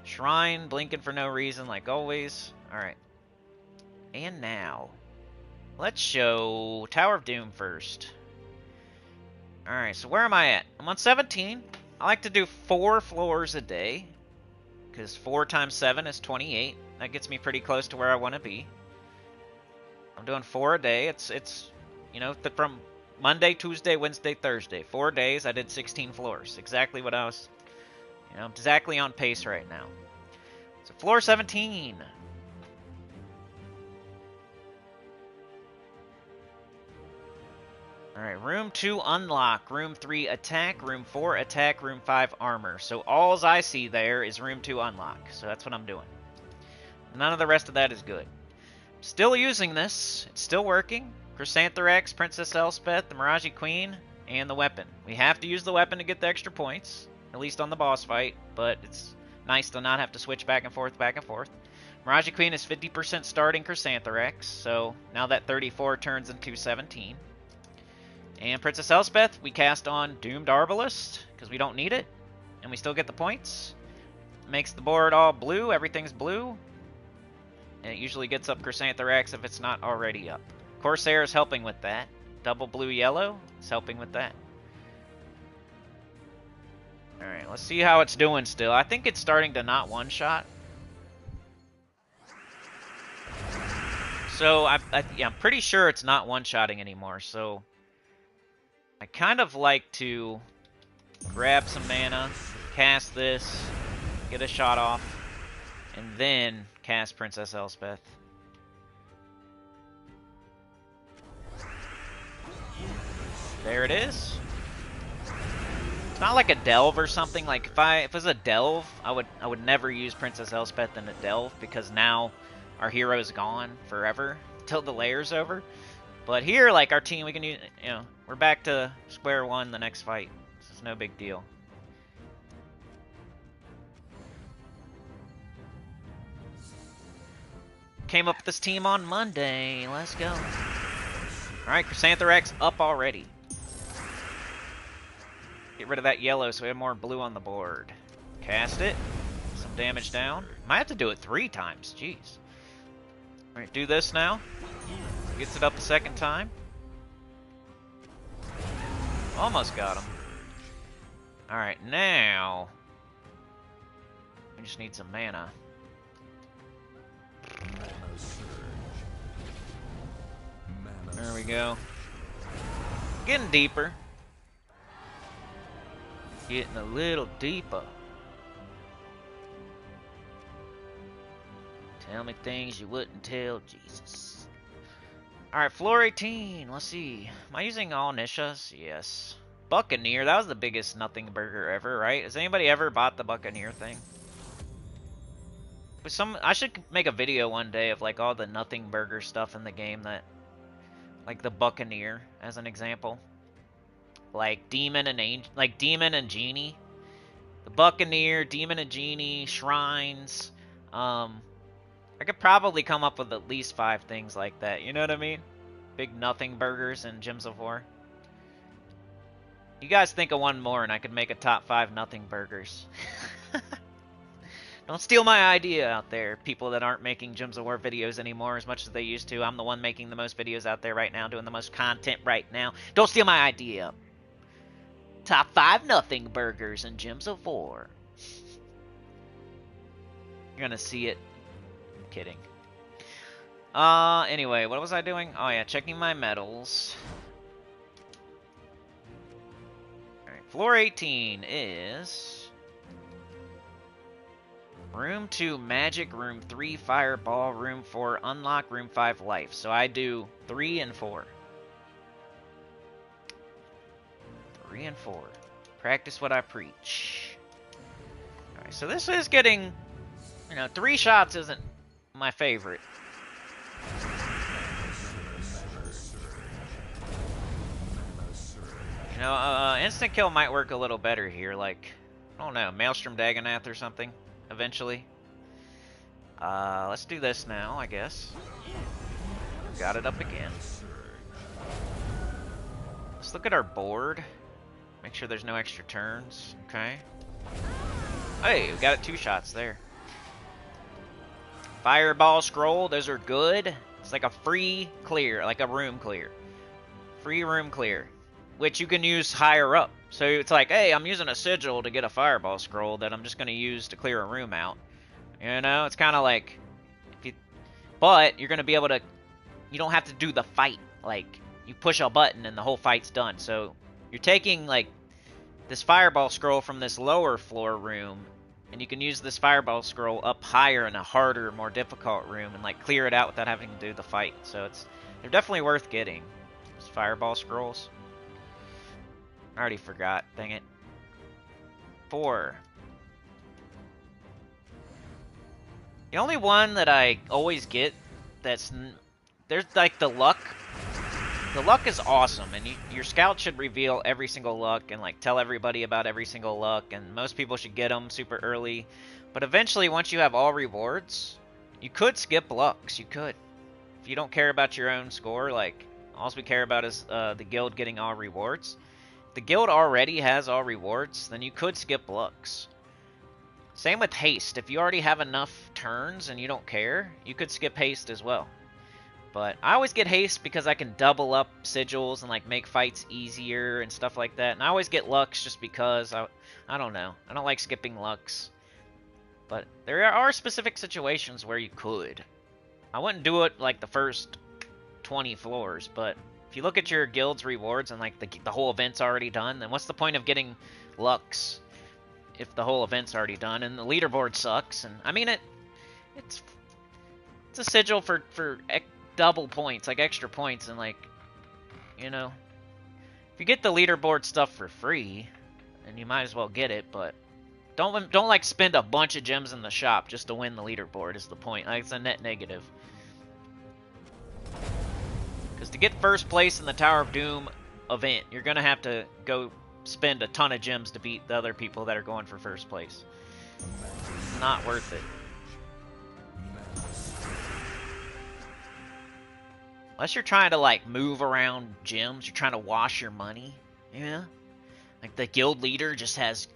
Shrine, blinking for no reason, like always. Alright. And now, let's show Tower of Doom first. Alright, so where am I at? I'm on 17. I like to do 4 floors a day, because 4 times 7 is 28. That gets me pretty close to where I want to be. I'm doing 4 a day. It's you know, from Monday, Tuesday, Wednesday, Thursday. 4 days, I did 16 floors. Exactly what I was, you know, exactly on pace right now. So floor 17. Alright, room 2 unlock, room 3 attack, room 4 attack, room 5 armor. So alls I see there is room 2 unlock. So that's what I'm doing. None of the rest of that is good. Still using this. It's still working. Chrysantherax, Princess Elspeth, the Mirage Queen, and the weapon. We have to use the weapon to get the extra points, at least on the boss fight, but it's nice to not have to switch back and forth, back and forth. Mirage Queen is 50% starting Chrysantherax, so now that 34 turns into 17. And Princess Elspeth, we cast on Doomed Arbalist, because we don't need it, and we still get the points. Makes the board all blue, everything's blue. And it usually gets up Chrysantherax if it's not already up. Corsair is helping with that. Double blue-yellow is helping with that. Alright, let's see how it's doing still. I think it's starting to not one-shot. So, yeah, I'm pretty sure it's not one-shotting anymore, so I kind of like to grab some mana, cast this, get a shot off, and then cast Princess Elspeth. There it is. It's not like a delve or something. Like if it was a delve, I would never use Princess Elspeth in a delve because now our hero's gone forever till the layer's over. But here, like our team, we can use. You know, we're back to square one the next fight. This is no big deal. Came up with this team on Monday. Let's go. Alright, Chrysantherax up already. Get rid of that yellow so we have more blue on the board. Cast it. Some damage down. Might have to do it 3 times. Jeez. Alright, do this now. Gets it up a second time. Almost got him. Alright, now... we just need some mana. There we go. Getting deeper. Getting a little deeper. Tell me things you wouldn't tell Jesus. Alright, floor 18. Let's see. Am I using all Nishas? Yes. Buccaneer. That was the biggest nothing burger ever, right? Has anybody ever bought the Buccaneer thing? I should make a video one day of like all the nothing burger stuff in the game that, like the Buccaneer as an example, like Demon and Angel, like Demon and Genie, the Buccaneer, Demon and Genie, Shrines. I could probably come up with at least 5 things like that. You know what I mean? Big nothing burgers and Gems of War. You guys think of one more, and I could make a top 5 nothing burgers. Don't steal my idea out there, people that aren't making Gems of War videos anymore as much as they used to. I'm the one making the most videos out there right now, doing the most content right now. Don't steal my idea. Top 5 nothing burgers and Gems of War. You're gonna see it. I'm kidding. Anyway, what was I doing? Oh yeah, checking my medals. Alright, floor 18 is... Room 2, Magic. Room 3, Fireball. Room 4, Unlock. Room 5, Life. So I do 3 and 4. 3 and 4. Practice what I preach. Alright, so this is getting... You know, 3 shots isn't my favorite. You know, instant kill might work a little better here. Like, I don't know, Maelstrom Dagonath or something. Eventually. Let's do this now, I guess. Got it up again. Let's look at our board. Make sure there's no extra turns. Okay. Hey, we got it 2 shots there. Fireball scroll, those are good. It's like a free clear, like a room clear. Free room clear. Which you can use higher up. So it's like, hey, I'm using a sigil to get a fireball scroll that I'm just going to use to clear a room out. You know, it's kind of like... but you're going to be able to... You don't have to do the fight. Like, you push a button and the whole fight's done. So you're taking, like, this fireball scroll from this lower floor room, and you can use this fireball scroll up higher in a harder, more difficult room and, like, clear it out without having to do the fight. So they're definitely worth getting. These fireball scrolls. I already forgot. Dang it. 4. The only one that I always get that's... There's like the luck. The luck is awesome, and your scout should reveal every single luck and like tell everybody about every single luck, and most people should get them super early. But eventually, once you have all rewards, you could skip lucks. You could. If you don't care about your own score, like, all we care about is the guild getting all rewards. The guild already has all rewards, then you could skip lucks. Same with haste. If you already have enough turns and you don't care, you could skip haste as well. But I always get haste because I can double up sigils and like make fights easier and stuff like that. And I always get lucks just because I don't know. I don't like skipping lucks. But there are specific situations where you could. I wouldn't do it like the first 20 floors, but If you look at your guild's rewards and like the whole event's already done, then what's the point of getting Lux if the whole event's already done and the leaderboard sucks? And I mean it's a sigil for double points, like extra points, and like, you know, if you get the leaderboard stuff for free, then you might as well get it, but don't like spend a bunch of gems in the shop just to win the leaderboard is the point. Like, it's a net negative. Because to get first place in the Tower of Doom event, you're gonna have to go spend a ton of gems to beat the other people that are going for first place. It's not worth it. Unless you're trying to like move around gems, you're trying to wash your money. Yeah. Like the guild leader just has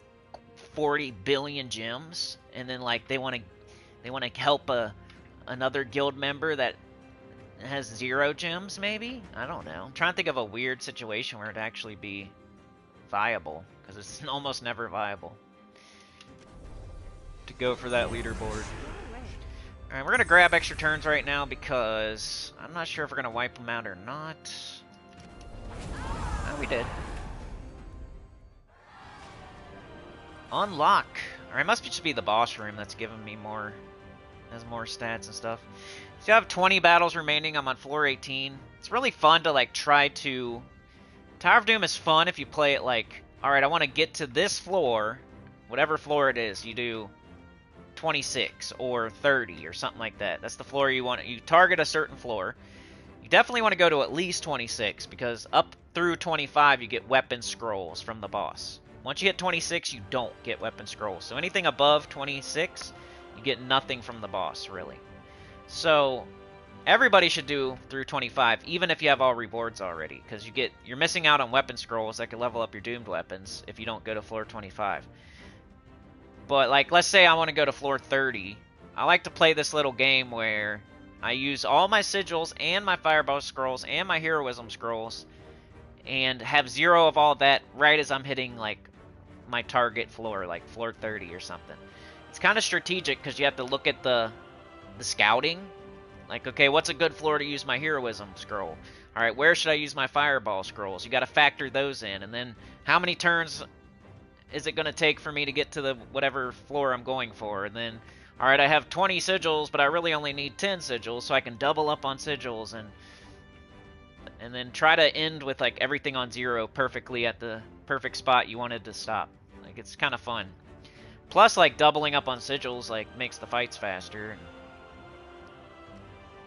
40 billion gems, and then like they want to help another guild member that has 0 gems, maybe? I don't know. I'm trying to think of a weird situation where it'd actually be viable, because it's almost never viable to go for that leaderboard. Alright, we're going to grab extra turns right now because I'm not sure if we're going to wipe them out or not. Oh, we did. Unlock. Alright, must just be the boss room that's giving me more, has more stats and stuff. So I have 20 battles remaining. I'm on floor 18. It's really fun to like try to... Tower of Doom is fun if you play it like, alright, I want to get to this floor, whatever floor it is, you do 26 or 30 or something like that. That's the floor you want. You target a certain floor. You definitely want to go to at least 26 because up through 25 you get weapon scrolls from the boss. Once you hit 26 you don't get weapon scrolls. So anything above 26 you get nothing from the boss really. So everybody should do through 25 even if you have all rewards already because you're missing out on weapon scrolls that can level up your doomed weapons if you don't go to floor 25. But, like, let's say I want to go to floor 30. I like to play this little game where I use all my sigils and my fireball scrolls and my heroism scrolls and have 0 of all that right as I'm hitting, like, my target floor, like floor 30 or something. It's kind of strategic because you have to look at the scouting. Like, okay, what's a good floor to use my heroism scroll? Alright, where should I use my fireball scrolls? You got to factor those in. And then how many turns is it going to take for me to get to the whatever floor I'm going for? And then, alright, I have 20 sigils, but I really only need 10 sigils, so I can double up on sigils and then try to end with like everything on 0 perfectly at the perfect spot you wanted to stop. Like, it's kind of fun. Plus, like, doubling up on sigils like makes the fights faster.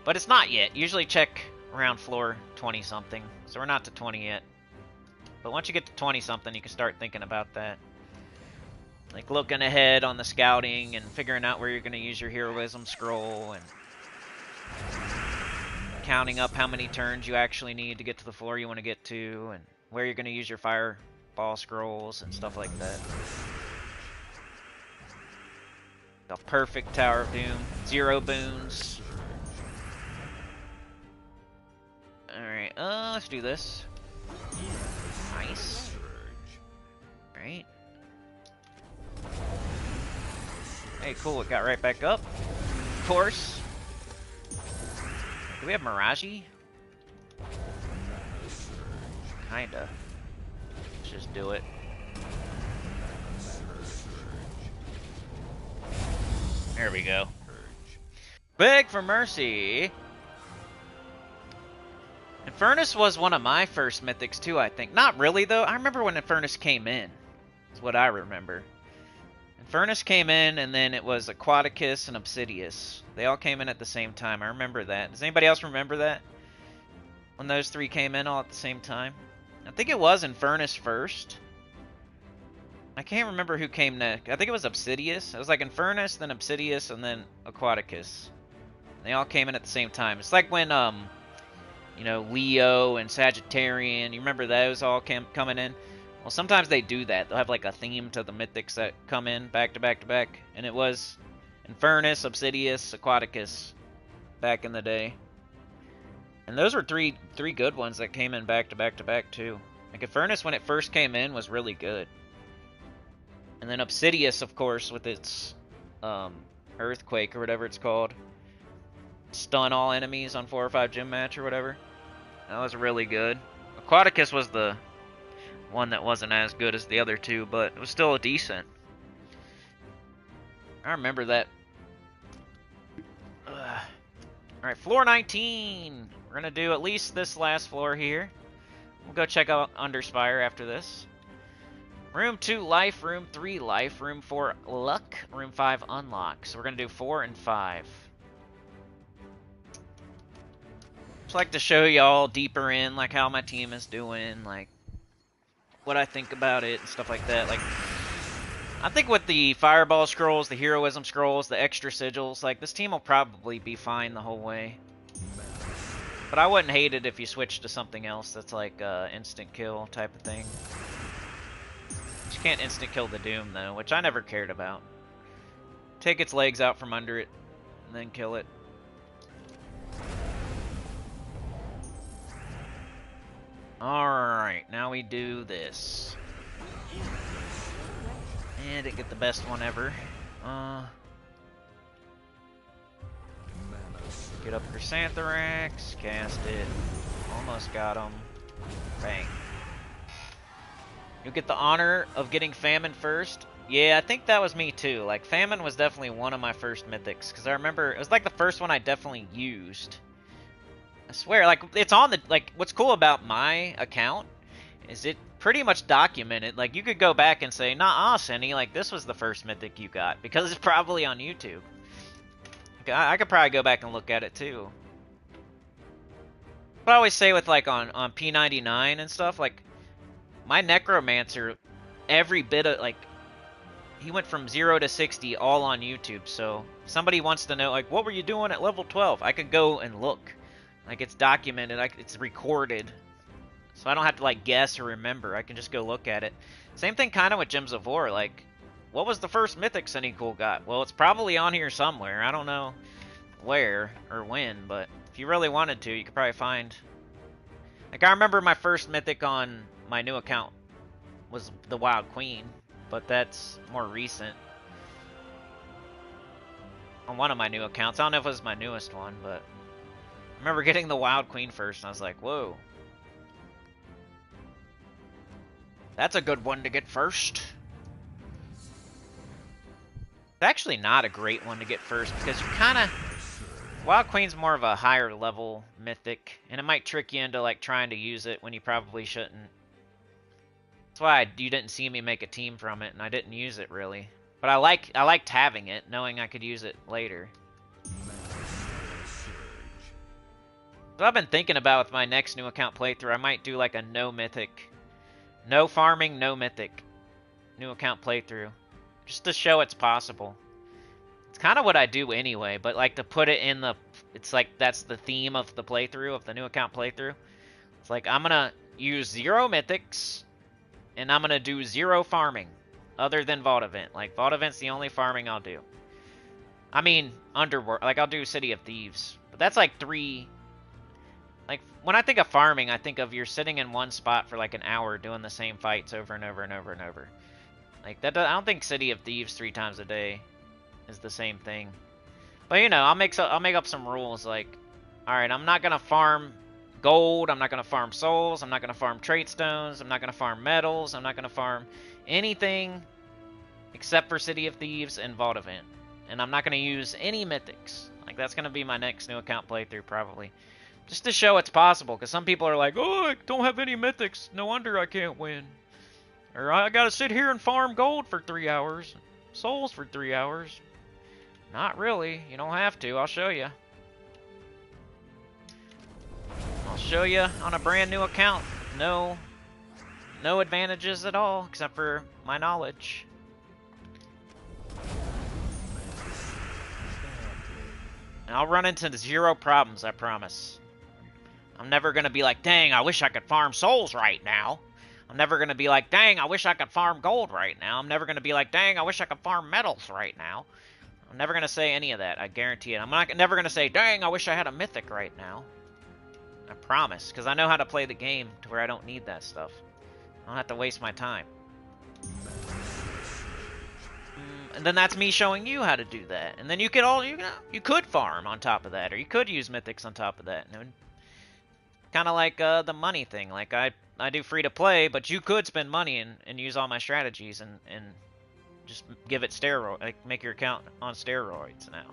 But it's not yet. Usually check around floor 20 something, so we're not to 20 yet. But once you get to 20 something, you can start thinking about that. Like looking ahead on the scouting and figuring out where you're going to use your heroism scroll and counting up how many turns you actually need to get to the floor you want to get to and where you're going to use your fireball scrolls and stuff like that. The perfect Tower of Doom. 0 boons. Alright, let's do this. Nice. Alright. Hey, cool, it got right back up. Of course. Do we have Mirage? Kinda. Let's just do it. There we go. Beg for mercy. Infernus was one of my first mythics too, I think. Not really, though. I remember when Infernus came in. That's what I remember. Infernus came in, and then it was Aquaticus and Obsidius. They all came in at the same time. I remember that. Does anybody else remember that? When those 3 came in all at the same time? I think it was Infernus first. I can't remember who came next. I think it was Obsidius. It was like Infernus, then Obsidius, and then Aquaticus. They all came in at the same time. It's like when, you know, Leo and Sagittarian, you remember those all coming in? Well, sometimes they do that. They'll have like a theme to the mythics that come in back to back to back. And it was Infernus, Obsidius, Aquaticus back in the day. And those were three good ones that came in back to back to back too. Like Infernus, when it first came in, was really good. And then Obsidius, of course, with its Earthquake or whatever it's called. Stun all enemies on 4 or 5 gym match or whatever. That was really good. Aquaticus was the one that wasn't as good as the other two, but it was still decent. I remember that. Alright, floor 19. We're going to do at least this last floor here. We'll go check out Underspire after this. Room 2, life. Room 3, life. Room 4, luck. Room 5, unlock. So we're going to do 4 and 5. Just like to show y'all deeper in, like, how my team is doing, like, what I think about it and stuff like that. Like, I think with the Fireball Scrolls, the Heroism Scrolls, the extra sigils, like, this team will probably be fine the whole way. But I wouldn't hate it if you switched to something else that's like instant kill type of thing. You can't instant kill the Doom, though, which I never cared about. Take its legs out from under it, and then kill it. Alright, now we do this. And didn't get the best one ever. Get up your Santhrax, cast it. Almost got him. Bang. You get the honor of getting Famine first. Yeah, I think that was me too. Like, Famine was definitely one of my first mythics. Because I remember, it was like the first one I definitely used. I swear, like, it's on the, like, what's cool about my account is it pretty much documented. Like, you could go back and say, nah, Senny, like, this was the first mythic you got. Because it's probably on YouTube. I could probably go back and look at it too. But I always say with, like, on P99 and stuff, like, my Necromancer, every bit of, like, he went from 0 to 60 all on YouTube. So if somebody wants to know, like, what were you doing at level 12? I could go and look. Like, it's documented, it's recorded. So I don't have to, like, guess or remember. I can just go look at it. Same thing kind of with Gems of War. Like, what was the first mythic Sunny Cool got? Well, it's probably on here somewhere. I don't know where or when, but if you really wanted to, you could probably find... Like, I remember my first mythic on my new account was the Wild Queen, but that's more recent. On one of my new accounts. I don't know if it was my newest one, but I remember getting the Wild Queen first, and I was like, whoa. That's a good one to get first. It's actually not a great one to get first, because you kind of... Wild Queen's more of a higher level mythic, and it might trick you into, like, trying to use it when you probably shouldn't. That's why you didn't see me make a team from it, and I didn't use it, really. But I liked having it, knowing I could use it later. So I've been thinking about with my next new account playthrough, I might do, like, a no mythic. No farming, no mythic. New account playthrough. Just to show it's possible. It's kind of what I do anyway, but like to put it in the... It's like that's the theme of the playthrough, of the new account playthrough. It's like I'm going to use 0 mythics, and I'm going to do 0 farming, other than Vault Event. Like, Vault Event's the only farming I'll do. I mean, Underworld. Like, I'll do City of Thieves. But that's like 3... Like, when I think of farming, I think of you're sitting in one spot for like an hour doing the same fights over and over and over and over. Like, that, I don't think City of Thieves 3 times a day is the same thing. But, you know, I'll make up some rules, like, alright, I'm not going to farm gold, I'm not going to farm souls, I'm not going to farm trait stones, I'm not going to farm metals, I'm not going to farm anything except for City of Thieves and Vault Event. And I'm not going to use any mythics. Like, that's going to be my next new account playthrough, probably. Just to show it's possible, because some people are like, oh, I don't have any mythics, no wonder I can't win. Or I gotta sit here and farm gold for 3 hours, souls for 3 hours. Not really, you don't have to, I'll show you. I'll show you on a brand new account. No advantages at all, except for my knowledge. And I'll run into 0 problems, I promise. I'm never going to be like, dang, I wish I could farm souls right now. I'm never going to be like, dang, I wish I could farm gold right now. I'm never going to be like, dang, I wish I could farm metals right now. I'm never going to say any of that, I guarantee it. I'm never going to say, dang, I wish I had a mythic right now. I promise, because I know how to play the game to where I don't need that stuff. I don't have to waste my time. And then that's me showing you how to do that. And then you could you could farm on top of that, or you could use mythics on top of that. And Kind of like the money thing. Like I do free to play, but you could spend money and use all my strategies and just give it steroid, like make your account on steroids now.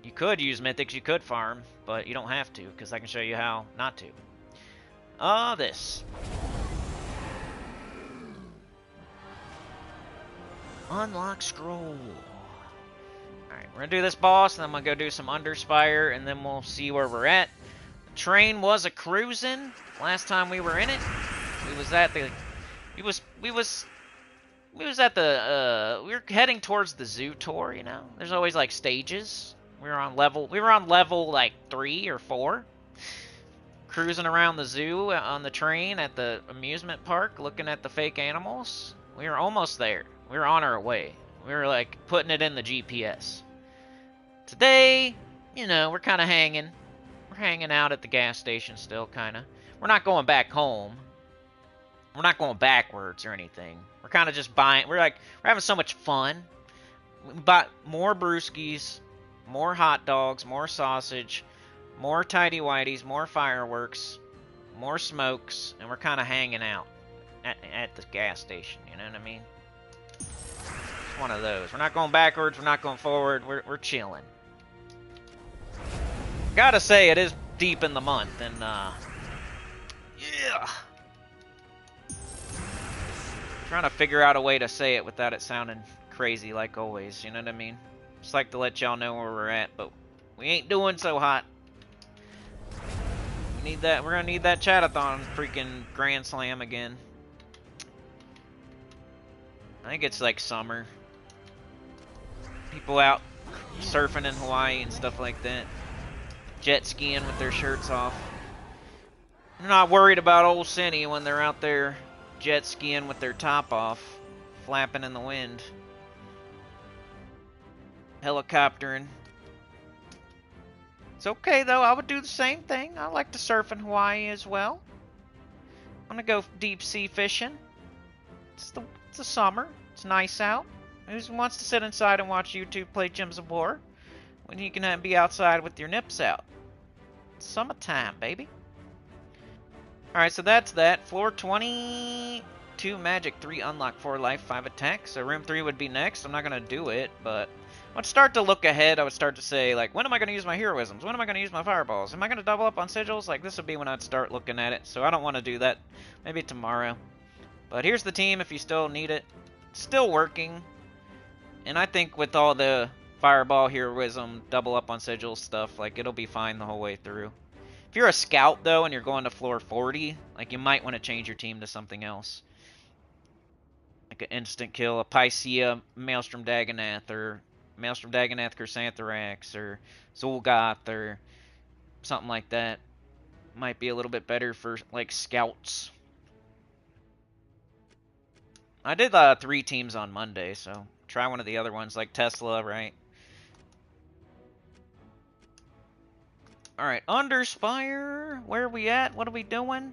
You could use mythics, you could farm, but you don't have to because I can show you how not to. This. Unlock scroll. Alright, we're gonna do this boss, and then I'm gonna go do some Underspire, and then we'll see where we're at. The train was a cruising last time we were in it. We was at the we were heading towards the zoo tour, you know. There's always like stages. We were on level like 3 or 4. Cruising around the zoo on the train at the amusement park looking at the fake animals. We were almost there. We were on our way. We were like putting it in the GPS. Today, you know, we're kind of hanging. We're hanging out at the gas station still, kind of. We're not going back home. We're not going backwards or anything. We're kind of just buying. We're having so much fun. We bought more brewskis, more hot dogs, more sausage, more tidy whities, more fireworks, more smokes, and we're kind of hanging out at the gas station. You know what I mean? It's one of those. We're not going backwards. We're not going forward. We're chilling. Gotta say, it is deep in the month, and yeah. Trying to figure out a way to say it without it sounding crazy like always. You know what I mean? Just like to let y'all know where we're at, but we ain't doing so hot. We need that. We're gonna need that chatathon freaking Grand Slam again. I think it's like summer. People out surfing in Hawaii and stuff like that. Jet skiing with their shirts off. I'm not worried about old Cindy when they're out there jet skiing with their top off, flapping in the wind. Helicoptering. It's okay though, I would do the same thing. I like to surf in Hawaii as well. I'm gonna go deep sea fishing. It's the summer. It's nice out. Who wants to sit inside and watch YouTube play Gems of War when you can be outside with your nips out? It's summertime, baby. Alright, so that's that. Floor 22 magic, 3 unlock, 4 life, 5 attack. So room 3 would be next. I'm not going to do it, but I would start to look ahead. I would start to say, like, when am I going to use my heroisms? When am I going to use my fireballs? Am I going to double up on sigils? Like, this would be when I'd start looking at it. So I don't want to do that. Maybe tomorrow. But here's the team if you still need it. It's still working. And I think with all the fireball, heroism, double up on sigils stuff, like, it'll be fine the whole way through. If you're a scout, though, and you're going to floor 40, like, you might want to change your team to something else. Like an instant kill, a Pycea, Maelstrom Dagonath, or Maelstrom Dagonath Chrysanthrax, or Zul'Goth, or something like that. Might be a little bit better for, like, scouts. I did 3 teams on Monday, so try one of the other ones, like Tesla, right? Alright, Underspire. Where are we at? What are we doing?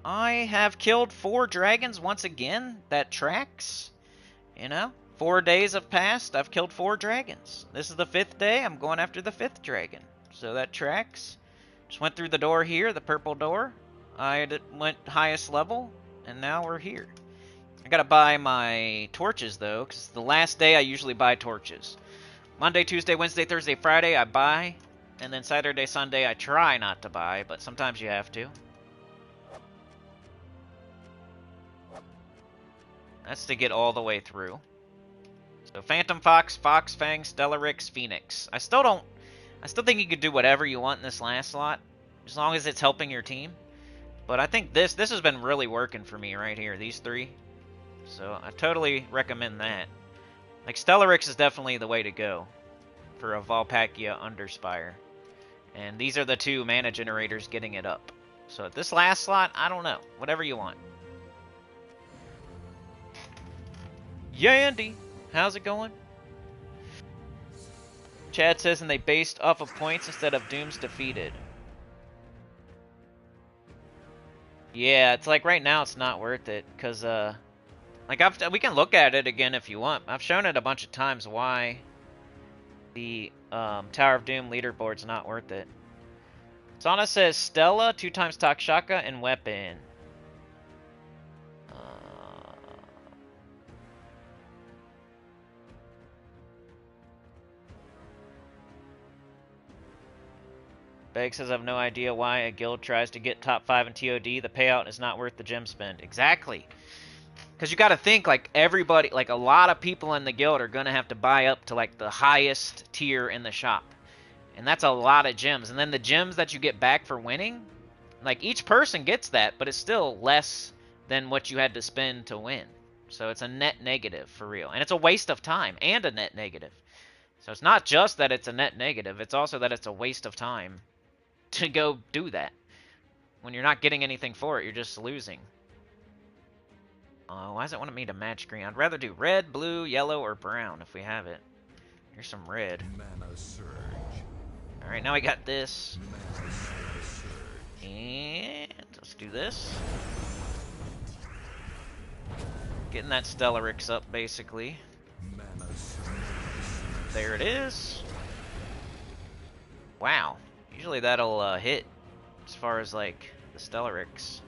I have killed 4 dragons once again. That tracks. You know? 4 days have passed. I've killed 4 dragons. This is the 5th day. I'm going after the 5th dragon. So that tracks. Just went through the door here, the purple door. I went highest level, and now we're here. I gotta buy my torches, though, because the last day I usually buy torches. Monday, Tuesday, Wednesday, Thursday, Friday, I buy. And then Saturday, Sunday, I try not to buy, but sometimes you have to. That's to get all the way through. So Phantom Fox, Fox Fang, Stellarix, Phoenix. I still think you could do whatever you want in this last slot, as long as it's helping your team. But I think this has been really working for me right here, these 3. So I totally recommend that. Like, Stellarix is definitely the way to go for a Volpacchia Underspire. And these are the 2 mana generators getting it up. So at this last slot, I don't know. Whatever you want. Yandy! How's it going? Chad says, and they based off of points instead of dooms defeated. Yeah, it's like right now it's not worth it. Because, like, we can look at it again if you want. I've shown it a bunch of times why the Tower of Doom leaderboard's not worth it. Sana says Stella, 2 times Takshaka, and weapon. Beg says I have no idea why a guild tries to get top 5 in TOD. The payout is not worth the gem spend. Exactly. Because you got to think, like, everybody, like, a lot of people in the guild are going to have to buy up to, like, the highest tier in the shop. And that's a lot of gems. And then the gems that you get back for winning, like, each person gets that, but it's still less than what you had to spend to win. So it's a net negative, for real. And it's a waste of time and a net negative. So it's not just that it's a net negative, it's also that it's a waste of time to go do that. When you're not getting anything for it, you're just losing. Why does it want me to match green? I'd rather do red, blue, yellow, or brown if we have it. Here's some red. Alright, now we got this. And let's do this. Getting that Stellarix up, basically. There it is. Wow. Usually that'll hit as far as, like, the Stellarix.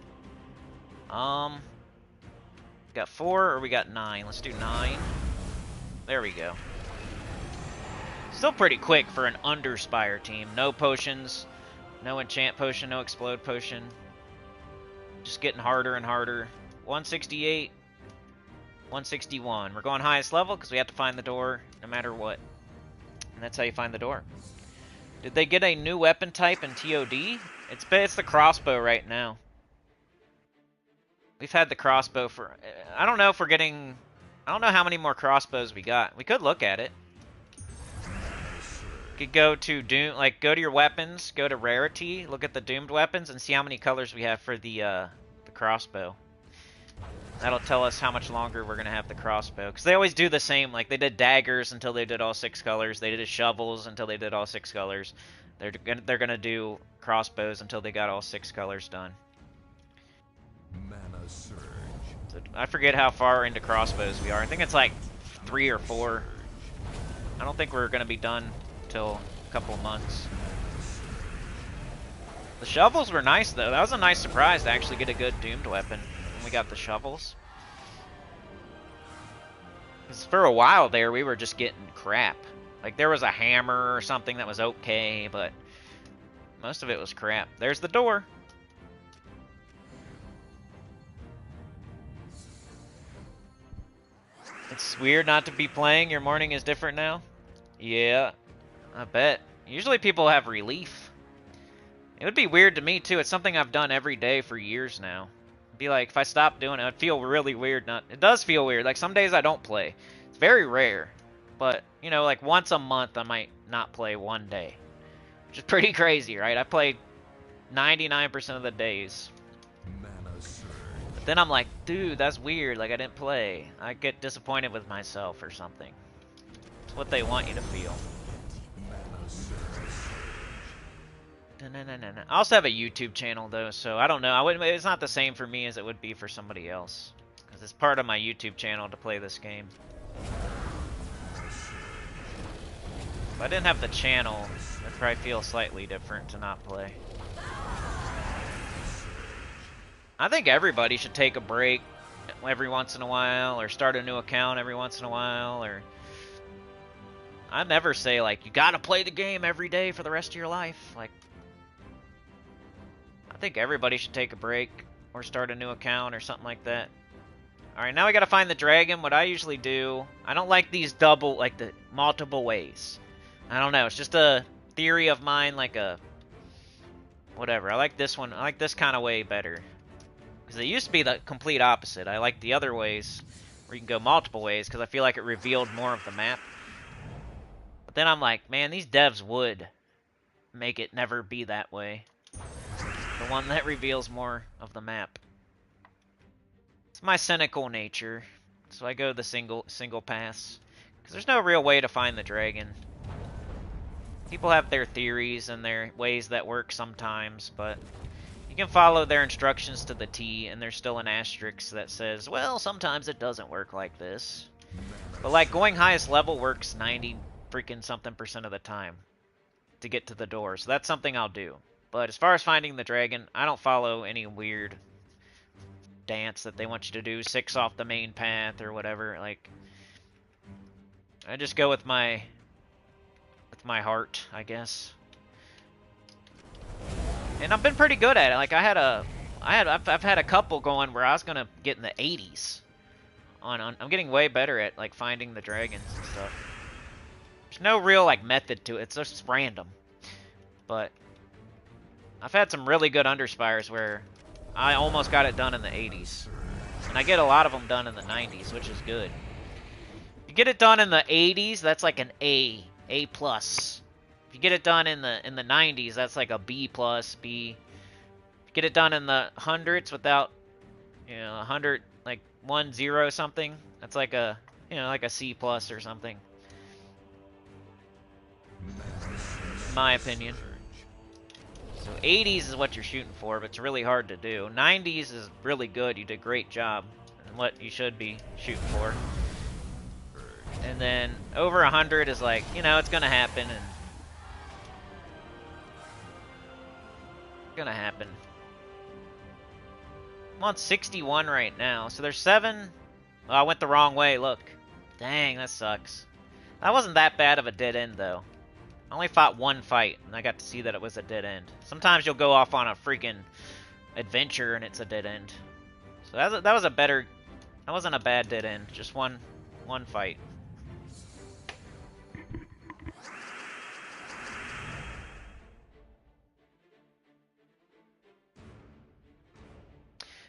Got 4 or we got 9? Let's do 9. There we go. Still pretty quick for an Underspire team. No potions, no enchant potion, no explode potion. Just getting harder and harder. 168, 161. We're going highest level because we have to find the door no matter what. And that's how you find the door. Did they get a new weapon type in TOD? It's the crossbow right now. We've had the crossbow for... I don't know if we're getting... I don't know how many more crossbows we got. We could look at it. You could go to Doom... Like, go to your weapons, go to rarity, look at the doomed weapons, and see how many colors we have for the crossbow. That'll tell us how much longer we're going to have the crossbow. Because they always do the same. Like, they did daggers until they did all 6 colors. They did shovels until they did all 6 colors. They're going to do crossbows until they got all 6 colors done. Mana surge. So I forget how far into crossbows we are. I think it's like 3 or 4. I don't think we're going to be done till a couple of months. The shovels were nice, though. That was a nice surprise to actually get a good doomed weapon. We got the shovels. Because for a while there, we were just getting crap. Like, there was a hammer or something that was okay, but most of it was crap. There's the door. It's weird not to be playing. Your morning is different now? Yeah, I bet. Usually people have relief. It would be weird to me, too. It's something I've done every day for years now. Be like, if I stopped doing it, I'd feel really weird. It does feel weird. Like, some days I don't play. It's very rare. But, you know, like, once a month I might not play one day. Which is pretty crazy, right? I play 99% of the days. But then I'm like, dude, that's weird. Like, I didn't play. I get disappointed with myself or something. It's what they want you to feel. I also have a YouTube channel, though, so I don't know. It's not the same for me as it would be for somebody else. Because it's part of my YouTube channel to play this game. If I didn't have the channel, it'd probably feel slightly different to not play. I think everybody should take a break every once in a while, or start a new account every once in a while, or... I never say, like, you gotta play the game every day for the rest of your life. Like, I think everybody should take a break or start a new account or something like that. Alright, now we gotta find the dragon. What I usually do, I don't like these double, like the multiple ways. I don't know, it's just a theory of mine, like a... whatever, I like this one, I like this kind of way better. Because it used to be the complete opposite. I like the other ways, where you can go multiple ways, because I feel like it revealed more of the map. But then I'm like, man, these devs would make it never be that way. The one that reveals more of the map. It's my cynical nature, so I go the single pass. Because there's no real way to find the dragon. People have their theories and their ways that work sometimes, but you can follow their instructions to the T, and there's still an asterisk that says, well, sometimes it doesn't work like this. But like going highest level works 90 freaking something % of the time to get to the door, so that's something I'll do. But as far as finding the dragon, I don't follow any weird dance that they want you to do, 6 off the main path or whatever. Like, I just go with my heart, I guess. And I've been pretty good at it. Like I've had a couple going where I was gonna get in the 80s. I'm getting way better at like finding the dragons and stuff. There's no real like method to it. It's just random. But I've had some really good underspires where I almost got it done in the 80s. And I get a lot of them done in the 90s, which is good. If you get it done in the 80s, that's like an A+. If you get it done in the 90s, that's like a B+, B. If you get it done in the hundreds without, 100, like 10 something, that's like a, like a C+ or something. In my opinion. So 80s is what you're shooting for, but it's really hard to do. 90s is really good. You did a great job and what you should be shooting for. And then over 100 is like, it's gonna happen, and it's gonna happen. I'm on 61 right now, so there's 7. Oh, I went the wrong way. Look, dang, that sucks. That wasn't that bad of a dead end though. I only fought 1 fight, and I got to see that it was a dead end. Sometimes you'll go off on a freaking adventure, and it's a dead end. So that was a better. That wasn't a bad dead end. Just one fight.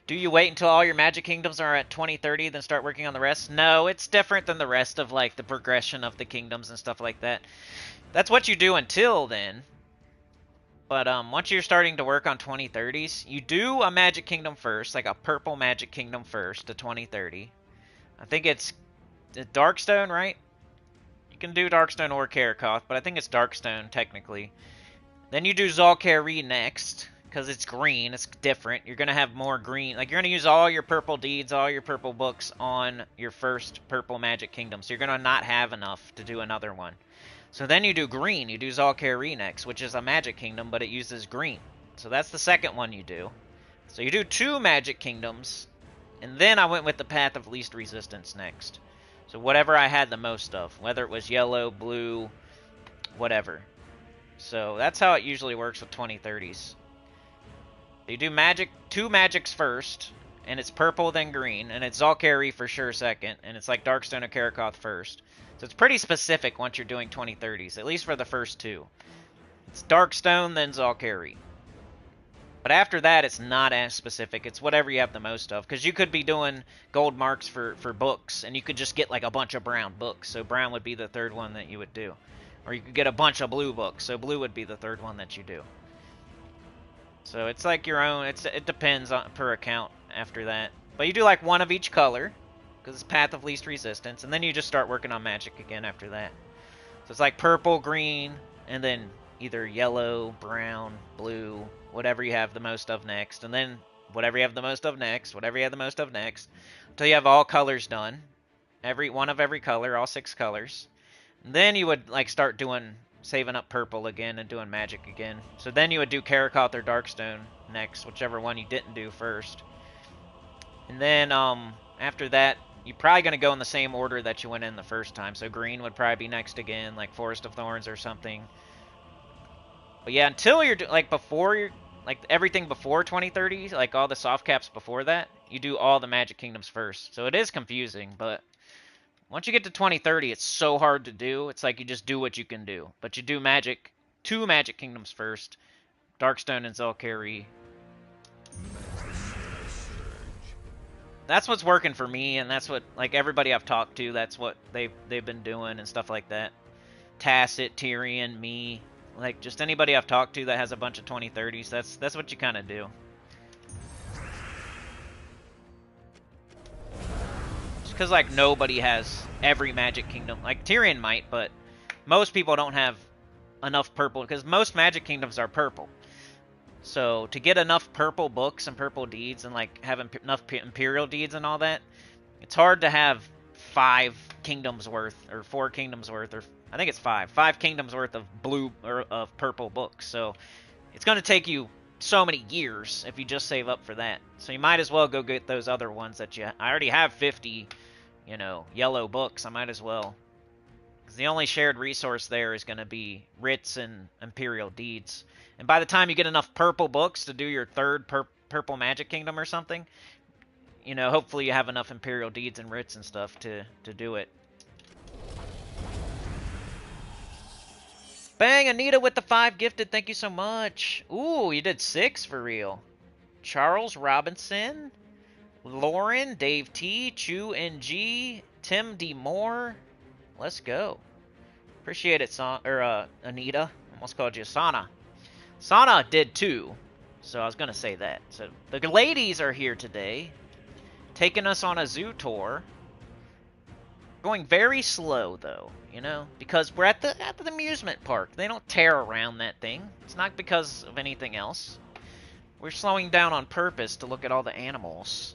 Do you wait until all your Magic Kingdoms are at 2030, then start working on the rest? No, it's different than the rest of like the progression of the kingdoms and stuff like that. That's what you do until then. But once you're starting to work on 2030s, you do a Magic Kingdom first, like a purple Magic Kingdom first to 2030. I think it's Darkstone, right? You can do Darkstone or Karakoth, but I think it's Darkstone technically. Then you do Zal'Kari next, because it's green, it's different. You're going to have more green. Like, you're going to use all your purple deeds, all your purple books on your first purple Magic Kingdom. So you're going to not have enough to do another one. So then you do green. You do Zal'Kari next, which is a Magic Kingdom, but it uses green. So that's the second one you do. So you do 2 Magic Kingdoms, and then I went with the Path of Least Resistance next. So whatever I had the most of, whether it was yellow, blue, whatever. So that's how it usually works with 2030s. You do 2 magics first, and it's purple then green, and it's Zal'Kari for sure second, and it's like Darkstone or Karakoth first. So it's pretty specific once you're doing 2030s, at least for the first 2. It's Darkstone, then Zal'Kari. But after that, it's not as specific. It's whatever you have the most of, because you could be doing gold marks for books, and you could just get like a bunch of brown books, so brown would be the 3rd one that you would do. Or you could get a bunch of blue books, so blue would be the 3rd one that you do. So it's like your own, it depends on per account after that. But you do like 1 of each color, because it's Path of Least Resistance, and then you just start working on magic again after that. So it's like purple, green, and then either yellow, brown, blue, whatever you have the most of next, and then whatever you have the most of next, whatever you have the most of next, until you have all colors done. One of every color, all 6 colors. And then you would like start saving up purple again and doing magic again. So then you would do Karakoth or Darkstone next, whichever one you didn't do first. And then after that, you're probably going to go in the same order that you went in the first time. So green would probably be next again, like Forest of Thorns or something. But yeah, until you're like everything before 2030, like all the soft caps before that, you do all the Magic Kingdoms first. So it is confusing, but once you get to 2030, it's so hard to do. It's like you just do what you can do. But you do 2 Magic Kingdoms first, Darkstone and Zal'Kari. That's what's working for me, and that's what like everybody I've talked to, that's what they've been doing and stuff like that. Tacit, Tyrion, me, like just anybody I've talked to that has a bunch of 2030s, that's what you kind of do. Just because like nobody has every Magic Kingdom. Like Tyrion might, but most people don't have enough purple, because most Magic Kingdoms are purple. So to get enough purple books and purple deeds and like have enough Imperial deeds and all that, it's hard to have 5 kingdoms worth or 4 kingdoms worth, or I think it's 5 kingdoms worth of blue or of purple books. So it's going to take you so many years if you just save up for that. So you might as well go get those other ones that you... I already have 50, you know, yellow books. I might as well. Because the only shared resource there is going to be writs and Imperial Deeds. And by the time you get enough purple books to do your third purple magic kingdom or something, you know, hopefully you have enough Imperial Deeds and writs and stuff to do it. Bang, Anita with the 5 gifted. Thank you so much. Ooh, you did 6 for real. Charles Robinson, Lauren, Dave T, Chu NG, Tim D Moore. Let's go. Appreciate it, Anita. Almost called you Sana. Sana did 2, so I was gonna say that. So the ladies are here today, taking us on a zoo tour. Going very slow though, you know, because we're at the amusement park. They don't tear around that thing. It's not because of anything else. We're slowing down on purpose to look at all the animals.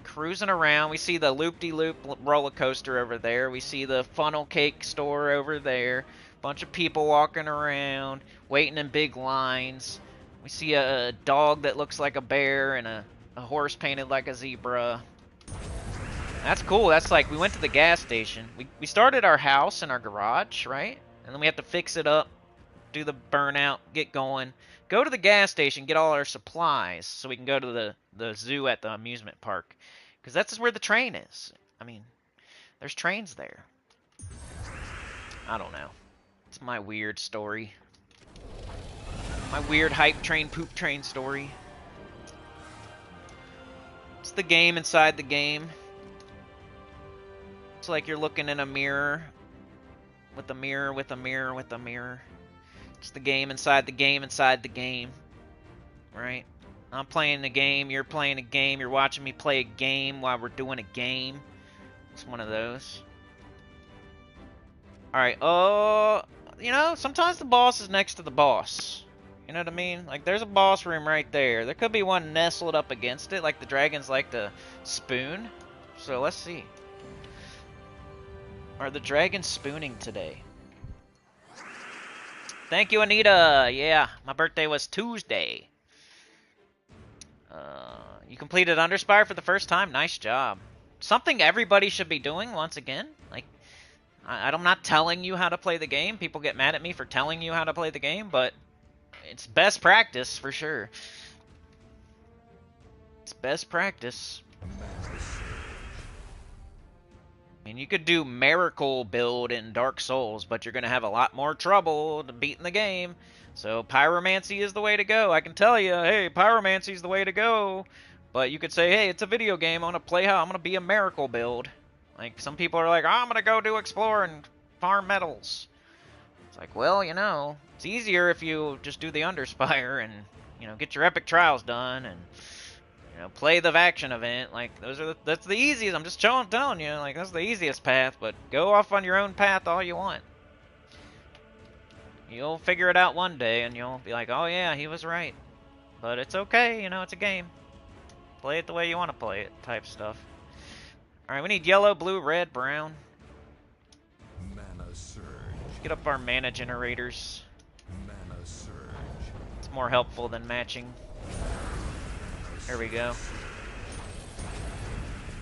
Cruising around, we see the loop-de-loop roller coaster over there. We see the funnel cake store over there. Bunch of people walking around, waiting in big lines. We see a dog that looks like a bear and a horse painted like a zebra. That's cool. That's like, we went to the gas station. We started our house in our garage, right? And then we have to fix it up, do the burnout, get going. Go to the gas station, get all our supplies so we can go to the zoo at the amusement park. Because that's where the train is. I mean, there's trains there. I don't know. It's my weird story. My weird hype train, poop train story. It's the game inside the game. It's like you're looking in a mirror. With a mirror, with a mirror, with a mirror. It's the game inside the game inside the game. Right? I'm playing a game, you're playing a game, you're watching me play a game while we're doing a game. It's one of those. Alright, you know, sometimes the boss is next to the boss. You know what I mean? Like, there's a boss room right there. There could be one nestled up against it, like the dragons like to spoon. So, let's see. Are the dragons spooning today? Thank you, Anita! Yeah, my birthday was Tuesday. You completed Underspire for the first time. Nice job. Something everybody should be doing once again. Like, I'm not telling you how to play the game. People get mad at me for telling you how to play the game, but it's best practice for sure. It's best practice. I mean, you could do Miracle build in Dark Souls, but you're going to have a lot more trouble beating the game. So Pyromancy is the way to go. I can tell you, hey, Pyromancy is the way to go. But you could say, hey, it's a video game. I'm going to play how I'm going to be a Miracle build. Like, some people are like, oh, I'm going to go do Explore and farm metals. It's like, well, you know, it's easier if you just do the Underspire and, you know, get your epic trials done and, you know, play the Vaction event. Like, that's the easiest. I'm just telling you, like, that's the easiest path. But go off on your own path all you want. You'll figure it out one day, and you'll be like, oh yeah, he was right. But it's okay, you know, it's a game. Play it the way you want to play it, type stuff. Alright, we need yellow, blue, red, brown. Mana surge. Get up our mana generators. Mana surge. It's more helpful than matching. There we go.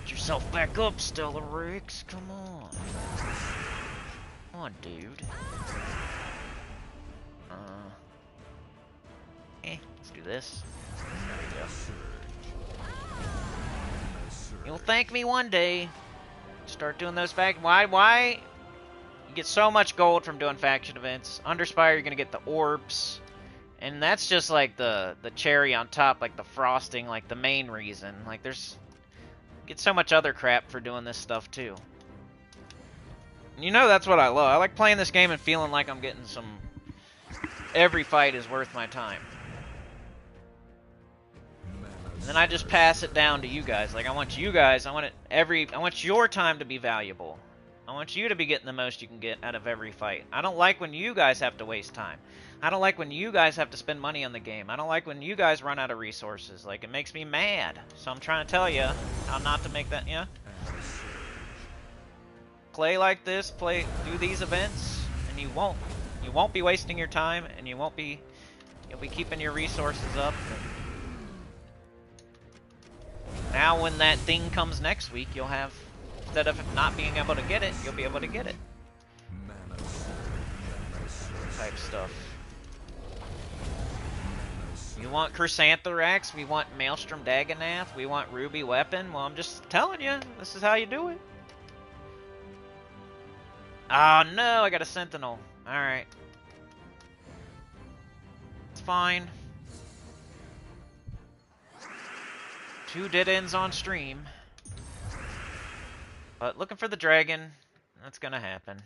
Get yourself back up, Stellar Riggs. Come on. Come on, dude. Let's do this. There we go. You'll thank me one day. Start doing those Why? You get so much gold from doing faction events. Underspire, you're gonna get the orbs. And that's just like the cherry on top, like the frosting, like the main reason. Like there's... You get so much other crap for doing this stuff too. And you know that's what I love. I like playing this game and feeling like I'm getting some... Every fight is worth my time. And then I just pass it down to you guys. Like, I want you guys, I want your time to be valuable. I want you to be getting the most you can get out of every fight. I don't like when you guys have to waste time. I don't like when you guys have to spend money on the game. I don't like when you guys run out of resources. Like, it makes me mad. So I'm trying to tell you how not to make that, yeah? Play like this, do these events, and you won't be wasting your time, and you won't be You'll be keeping your resources up. Now when that thing comes next week, you'll have, instead of not being able to get it, you'll be able to get it. Type stuff. You want Chrysantherax, we want Maelstrom Dagonath, we want Ruby Weapon. Well, I'm just telling you, this is how you do it. Oh no, I got a Sentinel. Alright. It's fine. 2 dead ends on stream. But looking for the dragon, that's gonna happen.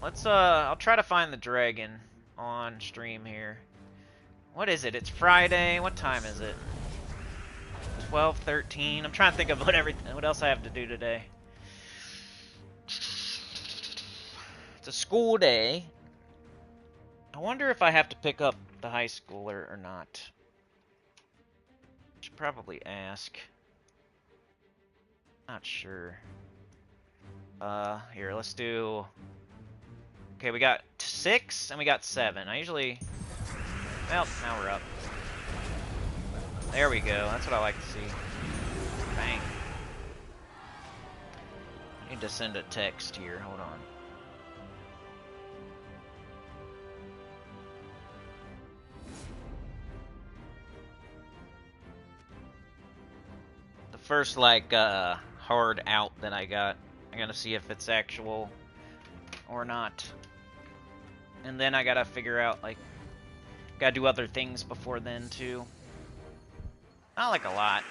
Let's, I'll try to find the dragon on stream here. What is it? It's Friday. What time is it? 12:13. I'm trying to think of what else I have to do today. It's a school day. I wonder if I have to pick up the high schooler or not. Should probably ask. Not sure. Here, let's do... Okay, we got 6 and we got 7. I usually... Well, now we're up. There we go. That's what I like to see. Bang. Need to send a text here. Hold on. The first, like, hard out that I got. I gotta see if it's actual or not. And then I gotta figure out, like, gotta do other things before then, too. Not like a lot.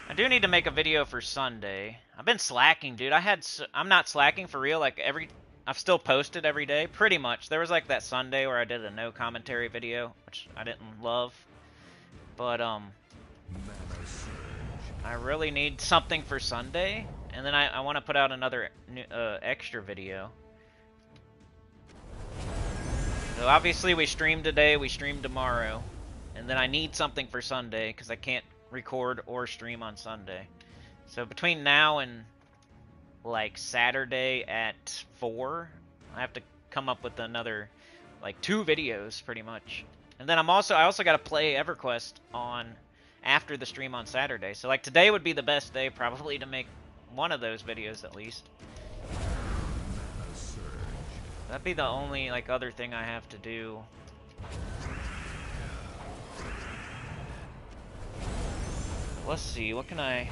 I do need to make a video for Sunday. I've been slacking, dude. I'm not slacking for real. Like, I've still posted every day, pretty much. There was, like, that Sunday where I did a no commentary video, which I didn't love. But, I really need something for Sunday. And then I want to put out another extra video. So obviously we streamed today, we streamed tomorrow, and then I need something for Sunday because I can't record or stream on Sunday. So between now and like Saturday at 4, I have to come up with another like 2 videos pretty much. And then I also got to play EverQuest on after the stream on Saturday. So like today would be the best day probably to make one of those videos at least. That'd be the only, like, other thing I have to do. Let's see, what can I...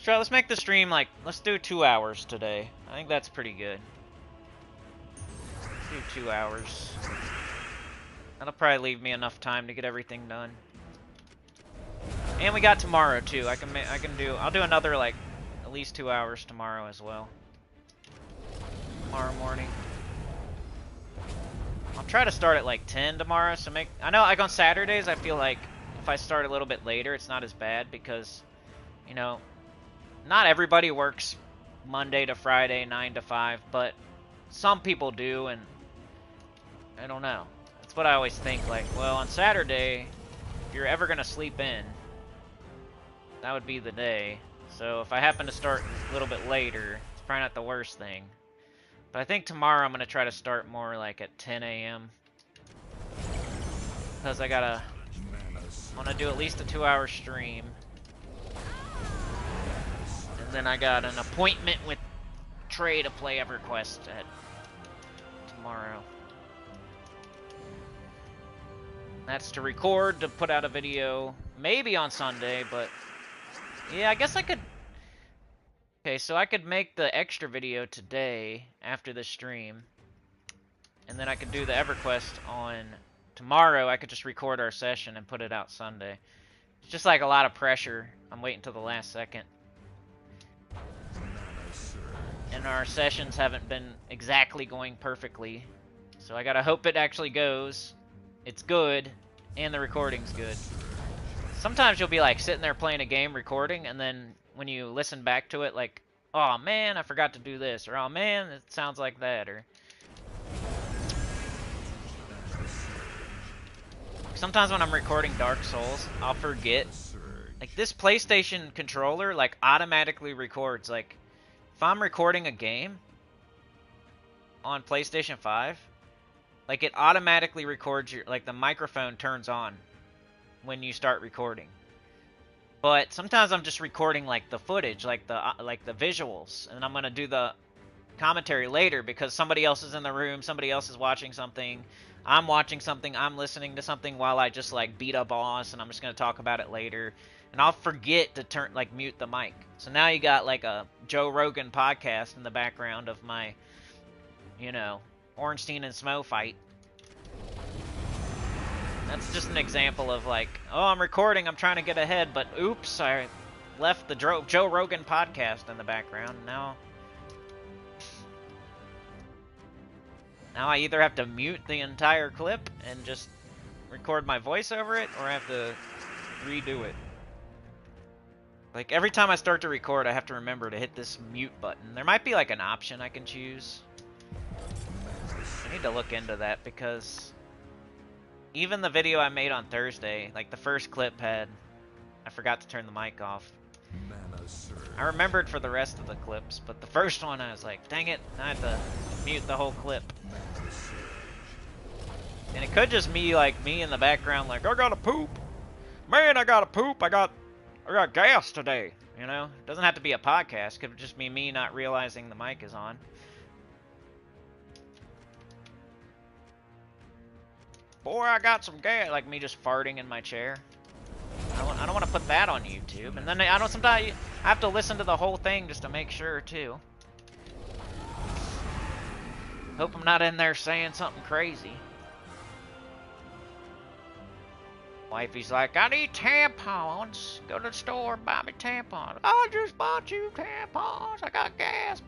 Let's make the stream, like, let's do 2 hours today. I think that's pretty good. Let's do 2 hours. That'll probably leave me enough time to get everything done. And we got tomorrow, too. I'll do another, like, at least 2 hours tomorrow as well. Tomorrow morning. I'll try to start at like 10 tomorrow, so I know like on Saturdays I feel like if I start a little bit later it's not as bad because, you know, not everybody works Monday to Friday 9 to 5, but some people do, and I don't know. That's what I always think, like, well, on Saturday if you're ever gonna sleep in, that would be the day. So if I happen to start a little bit later, it's probably not the worst thing. But I think tomorrow I'm going to try to start more like at 10 a.m. Because I want to do at least a 2-hour stream. And then I got an appointment with Trey to play EverQuest tomorrow. That's to record, to put out a video, maybe on Sunday, but yeah, I guess I could... Okay, so I could make the extra video today after the stream, and then I could do the EverQuest on tomorrow. I could just record our session and put it out Sunday. It's just like a lot of pressure. I'm waiting till the last second. And our sessions haven't been exactly going perfectly, so I gotta hope it actually goes. It's good, and the recording's good. Sometimes you'll be like sitting there playing a game recording, and then when you listen back to it, like, oh man, I forgot to do this, or oh man, it sounds like that, or... Sometimes when I'm recording Dark Souls, I'll forget. Like, this PlayStation controller, like, automatically records, like, if I'm recording a game, on PlayStation 5, like it automatically records your, like the microphone turns on when you start recording. But sometimes I'm just recording like the footage, like the visuals, and I'm gonna do the commentary later because somebody else is in the room, somebody else is watching something, I'm watching something, I'm listening to something while I just like beat a boss, and I'm just gonna talk about it later, and I'll forget to mute the mic. So now you got like a Joe Rogan podcast in the background of my, you know, Ornstein and Smo fight. That's just an example of like, oh, I'm recording, I'm trying to get ahead, but oops, I left the Joe Rogan podcast in the background. Now I either have to mute the entire clip and just record my voice over it, or I have to redo it. Like, every time I start to record, I have to remember to hit this mute button. There might be, like, an option I can choose. I need to look into that, because even the video I made on Thursday, like, the first clip had... I forgot to turn the mic off. I remembered for the rest of the clips, but the first one I was like, dang it, I had to mute the whole clip. And it could just be like me in the background, like, I gotta poop. Man, I gotta poop. I got gas today. You know? It doesn't have to be a podcast. It could just be me not realizing the mic is on. Boy, I got some gas. Like me just farting in my chair. I don't want to put that on YouTube. And then sometimes I have to listen to the whole thing just to make sure, too. Hope I'm not in there saying something crazy. Wifey's like, I need tampons. Go to the store, buy me tampons. I just bought you tampons. I got gas.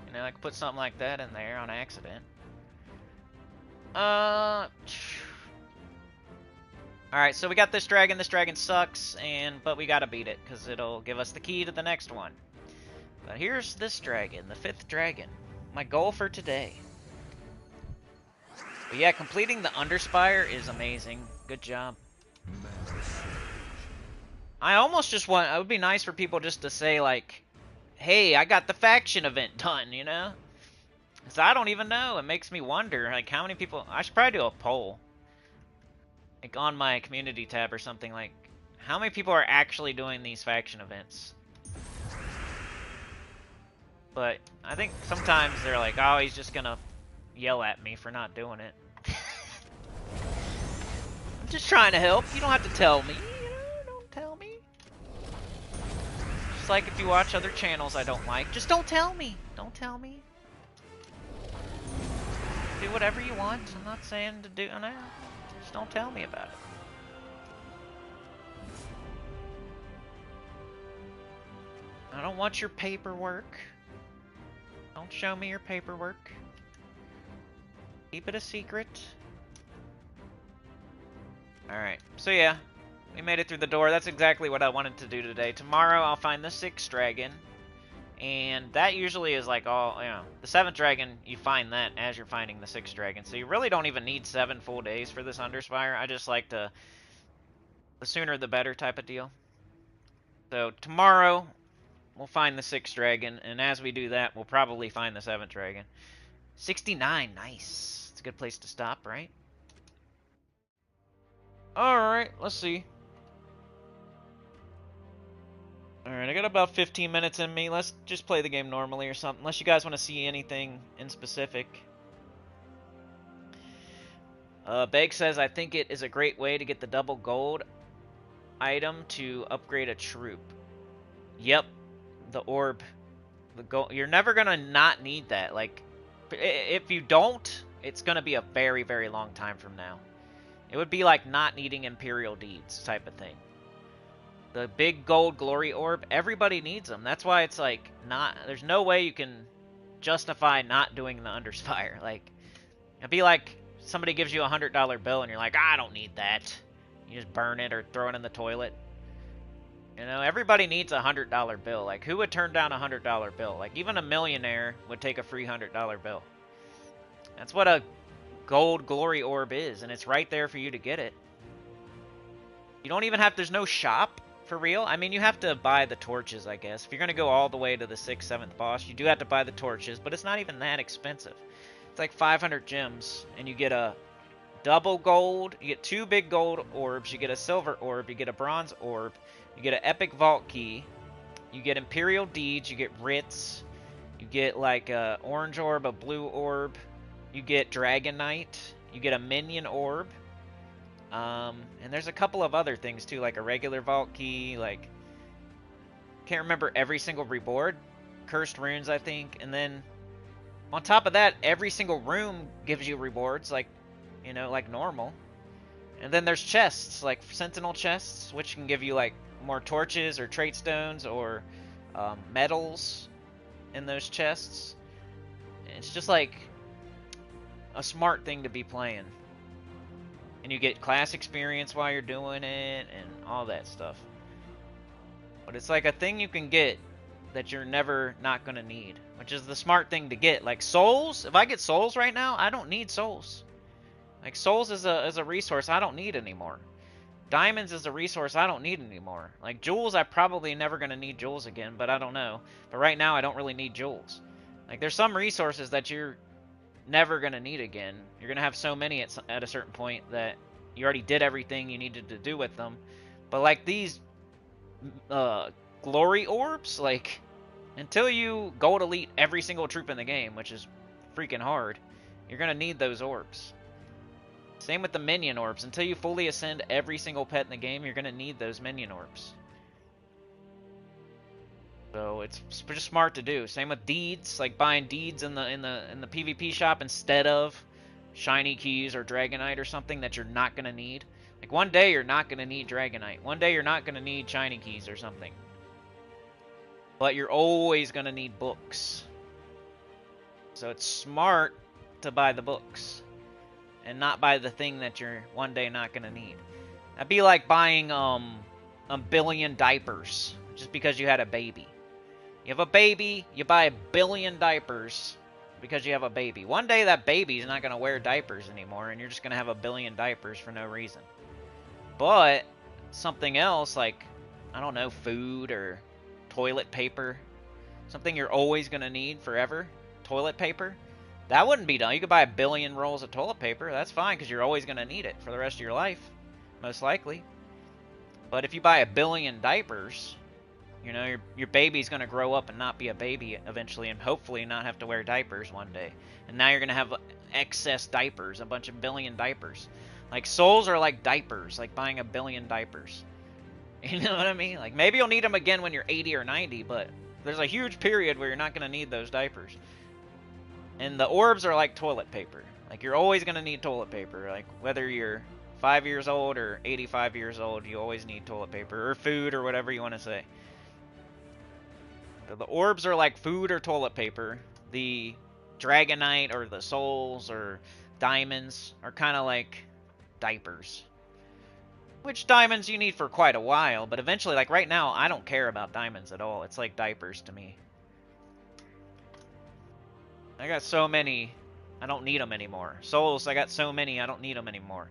You know, I could put something like that in there on accident. Alright, so we got this dragon. This dragon sucks, but we gotta beat it, because it'll give us the key to the next one. But here's this dragon, the 5th dragon. My goal for today. But yeah, completing the Underspire is amazing. Good job. I almost just want... It would be nice for people just to say, like, hey, I got the faction event done, you know? Because I don't even know. It makes me wonder, like, how many people... I should probably do a poll. Like, on my community tab or something, like, how many people are actually doing these faction events? But I think sometimes they're like, oh, he's just gonna yell at me for not doing it. I'm just trying to help. You don't have to tell me. You know, don't tell me. Just like if you watch other channels I don't like, just don't tell me. Don't tell me. Do whatever you want. I'm not saying to do that. Just don't tell me about it. I don't want your paperwork. Don't show me your paperwork. Keep it a secret. Alright, so yeah. We made it through the door. That's exactly what I wanted to do today. Tomorrow I'll find the 6th dragon. And that usually is like all, you know, the 7th dragon, you find that as you're finding the 6th dragon. So you really don't even need 7 full days for this Underspire. I just like to, the sooner the better type of deal. So tomorrow, we'll find the 6th dragon. And as we do that, we'll probably find the 7th dragon. 69, nice. It's a good place to stop, right? Alright, let's see. Alright, I got about 15 minutes in me. Let's just play the game normally or something. Unless you guys want to see anything in specific. Beg says, I think it is a great way to get the double gold item to upgrade a troop. Yep. The orb. The gold. You're never going to not need that. Like, if you don't, it's going to be a very, very long time from now. It would be like not needing Imperial Deeds type of thing. The big gold glory orb, everybody needs them. That's why it's like not, there's no way you can justify not doing the Underspire. Like, it'd be like somebody gives you a $100 bill and you're like, I don't need that. You just burn it or throw it in the toilet. You know, everybody needs a $100 bill. Like, who would turn down a $100 bill? Like, even a millionaire would take a free $100 bill. That's what a gold glory orb is, and it's right there for you to get it. You don't even have, there's no shop. for real. I mean, you have to buy the torches, I guess. If you're going to go all the way to the 6th, 7th boss, you do have to buy the torches, but it's not even that expensive. It's like 500 gems, and you get a double gold, you get 2 big gold orbs, you get a silver orb, you get a bronze orb, you get an epic vault key, you get imperial deeds, you get writs, you get like a orange orb, a blue orb, you get dragonite, you get a minion orb, and there's a couple of other things too, like a regular vault key, like, can't remember every single reward, cursed runes I think, and then on top of that, every single room gives you rewards, like, you know, like normal. And then there's chests, like sentinel chests, which can give you like more torches or trait stones or medals in those chests. It's just like a smart thing to be playing. And you get class experience while you're doing it and all that stuff. But it's like a thing you can get that you're never not going to need, which is the smart thing to get. Like souls, if I get souls right now, I don't need souls. Like souls is a resource I don't need anymore. Diamonds is a resource I don't need anymore. Like jewels, I'm probably never going to need jewels again, but I don't know. But right now I don't really need jewels. Like there's some resources that you're never going to need again. You're going to have so many at a certain point that you already did everything you needed to do with them. But like these glory orbs, like until you gold elite every single troop in the game, which is freaking hard, you're going to need those orbs. Same with the minion orbs. Until you fully ascend every single pet in the game, you're going to need those minion orbs. So it's just smart to do. Same with deeds, like buying deeds in the PvP shop instead of shiny keys or dragonite or something that you're not going to need. Like one day you're not going to need dragonite. One day you're not going to need shiny keys or something. But you're always going to need books. So it's smart to buy the books and not buy the thing that you're one day not going to need. That'd be like buying a billion diapers just because you had a baby. You have a baby, you buy a billion diapers because you have a baby. One day that baby's not going to wear diapers anymore and you're just going to have a billion diapers for no reason. But something else like, I don't know, food or toilet paper, something you're always going to need forever, toilet paper, that wouldn't be done. You could buy a billion rolls of toilet paper. That's fine because you're always going to need it for the rest of your life, most likely. But if you buy a billion diapers, you know, your baby's going to grow up and not be a baby eventually and hopefully not have to wear diapers one day. And now you're going to have excess diapers, a bunch of billion diapers. Like, souls are like diapers, like buying a billion diapers. You know what I mean? Like, maybe you'll need them again when you're 80 or 90, but there's a huge period where you're not going to need those diapers. And the orbs are like toilet paper. Like, you're always going to need toilet paper. Like, whether you're 5 years old or 85 years old, you always need toilet paper or food or whatever you want to say. So the orbs are like food or toilet paper. The dragonite or the souls or diamonds are kind of like diapers. Which diamonds you need for quite a while, but eventually, like right now, I don't care about diamonds at all. It's like diapers to me. I got so many, I don't need them anymore. Souls, I got so many, I don't need them anymore.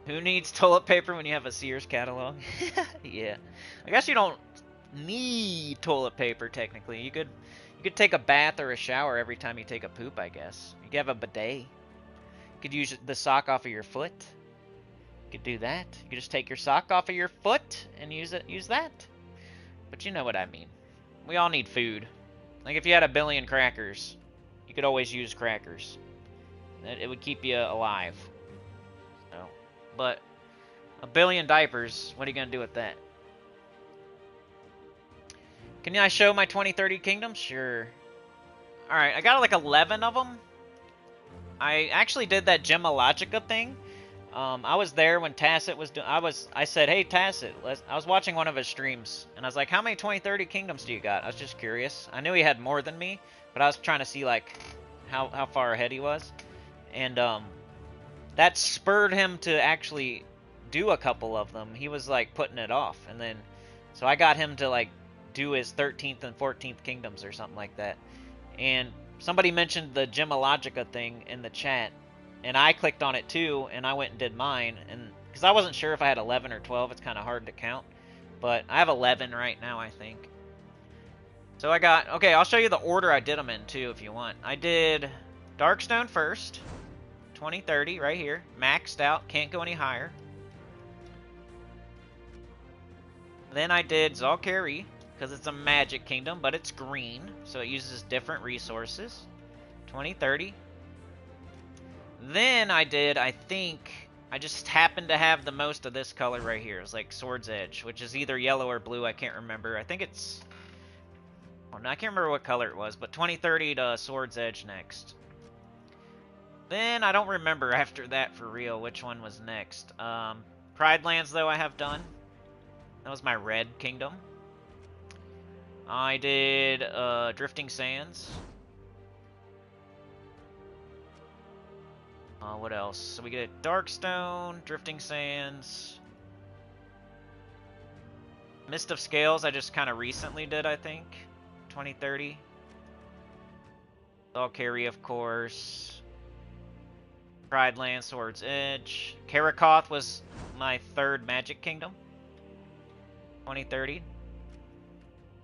Who needs toilet paper when you have a Sears catalog? Yeah. I guess you don't need toilet paper, technically. You could take a bath or a shower every time you take a poop, I guess. You could have a bidet. You could use the sock off of your foot. You could do that. You could just take your sock off of your foot and use that. But you know what I mean. We all need food. Like if you had a billion crackers, you could always use crackers. It would keep you alive. So, but a billion diapers, what are you going to do with that? Can I show my 2030 kingdoms? Sure. Alright, I got like 11 of them. I actually did that Gemologica thing. I was there when Tacit was doing. I said, "Hey Tacit," I was watching one of his streams, and I was like, "How many 2030 kingdoms do you got?" I was just curious. I knew he had more than me, but I was trying to see like how far ahead he was, and that spurred him to actually do a couple of them. He was like putting it off, and then so I got him to like do his 13th and 14th kingdoms or something like that, and somebody mentioned the Gemologica thing in the chat. And I clicked on it too, and I went and did mine, and because I wasn't sure if I had 11 or 12. It's kind of hard to count. But I have 11 right now, I think. So I got... Okay, I'll show you the order I did them in, too, if you want. I did Darkstone first. 2030, right here. Maxed out. Can't go any higher. Then I did Zalkari, because it's a magic kingdom, but it's green, so it uses different resources. 2030. Then I did, I think... I just happened to have the most of this color right here. It's like Sword's Edge, which is either yellow or blue. I can't remember. I think it's... Oh, no, I can't remember what color it was, but 2030 to Sword's Edge next. Then I don't remember after that for real which one was next. Pride Lands, though, I have done. That was my red kingdom. I did Drifting Sands. What else? So we get Darkstone, Drifting Sands, Mist of Scales. I just kind of recently did, I think. 2030. Valkyrie, of course. Pride Land, Sword's Edge. Karakoth was my third Magic Kingdom. 2030.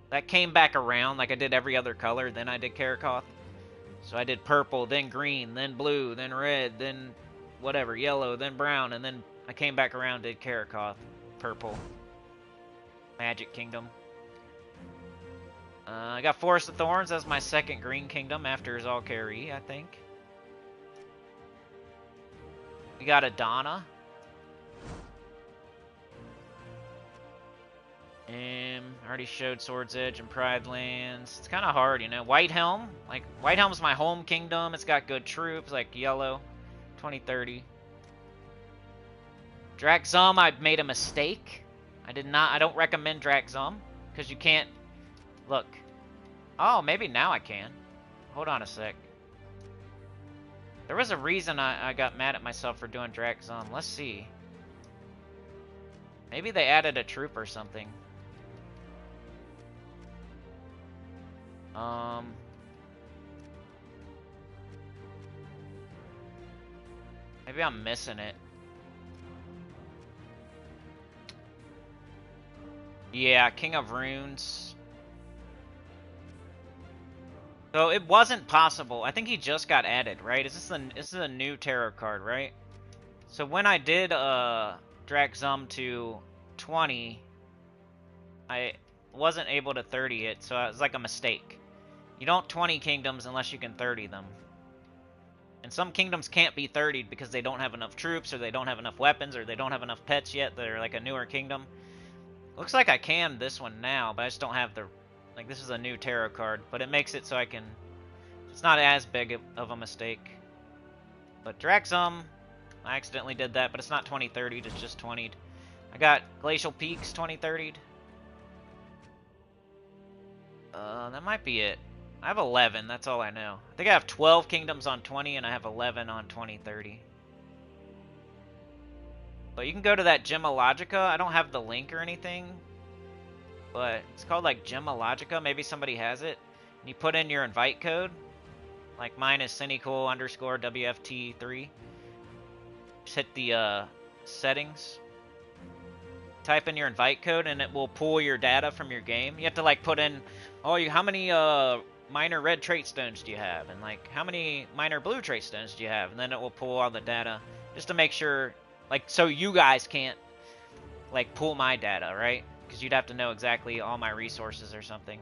That came back around, like I did every other color, then I did Karakoth. So I did purple, then green, then blue, then red, then whatever, yellow, then brown, and then I came back around, did Karakoth, purple. Magic Kingdom. I got Forest of Thorns as my second green kingdom after Zalkari, I think. We got Adana. I already showed Sword's Edge and Pride Lands. It's kind of hard, you know. White Helm. Like, White Helm's my home kingdom. It's got good troops, like yellow. 2030. Drakzum, I made a mistake. I don't recommend Drakzum. Because you can't... Look. Oh, maybe now I can. Hold on a sec. There was a reason I got mad at myself for doing Drakzum. Let's see. Maybe they added a troop or something. Maybe I'm missing it. Yeah, King of Runes. So it wasn't possible. I think he just got added, right? This is a new tarot card, right? So when I did Drakzum to 20, I wasn't able to 30 it, so it was like a mistake. You don't 20 kingdoms unless you can 30 them. And some kingdoms can't be 30'd because they don't have enough troops, or they don't have enough weapons, or they don't have enough pets yet. They're like a newer kingdom. Looks like I can this one now, but I just don't have the... Like, this is a new tarot card, but it makes it so I can... It's not as big of a mistake. But Drakzum, I accidentally did that, but it's not 2030'd, it's just 20'd. I got Glacial Peaks 2030'd. That might be it. I have 11, that's all I know. I think I have 12 kingdoms on 20, and I have 11 on 2030. But you can go to that Gemologica. I don't have the link or anything, but it's called like Gemologica. Maybe somebody has it. And you put in your invite code. Like mine is Cynical_WFT3. Just hit the settings. Type in your invite code, and it will pull your data from your game. You have to like put in, how many minor red trait stones do you have, and like how many minor blue trait stones do you have, and then it will pull all the data just to make sure, like, so you guys can't like pull my data, right? Because you'd have to know exactly all my resources or something.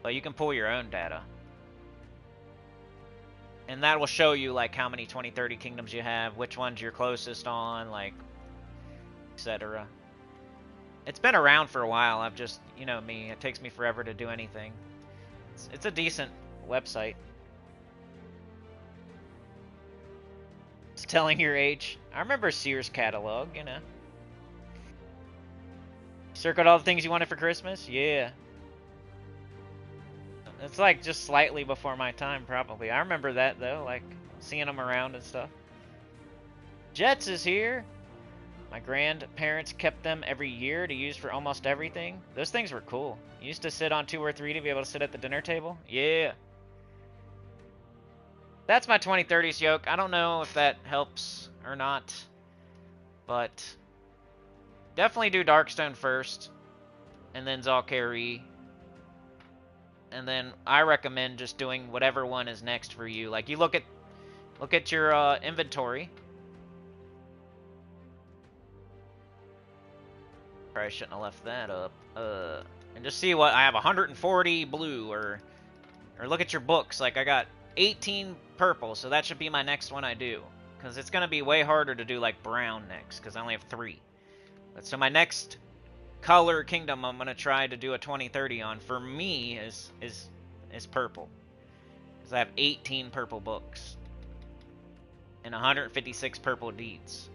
But you can pull your own data, and that will show you like how many 2030 kingdoms you have, which ones you're closest on, like, etc. It's been around for a while. I've just, you know me, it takes me forever to do anything. It's a decent website. It's telling your age. I remember Sears catalog, you know. Circled all the things you wanted for Christmas? Yeah. It's like just slightly before my time, probably. I remember that, though, like seeing them around and stuff. Jets is here. My grandparents kept them every year to use for almost everything. Those things were cool. You used to sit on 2 or 3 to be able to sit at the dinner table. Yeah. That's my 2030s yoke. I don't know if that helps or not. But definitely do Darkstone first, and then Valkyrie. And then I recommend just doing whatever one is next for you. Like, you look at your inventory. Probably shouldn't have left that up. And just see what I have 140 blue, or look at your books. Like, I got 18 purple, so that should be my next one I do. Because it's gonna be way harder to do like brown next, because I only have 3. But so my next color kingdom I'm gonna try to do a 2030 on for me is purple, because I have 18 purple books and 156 purple deeds.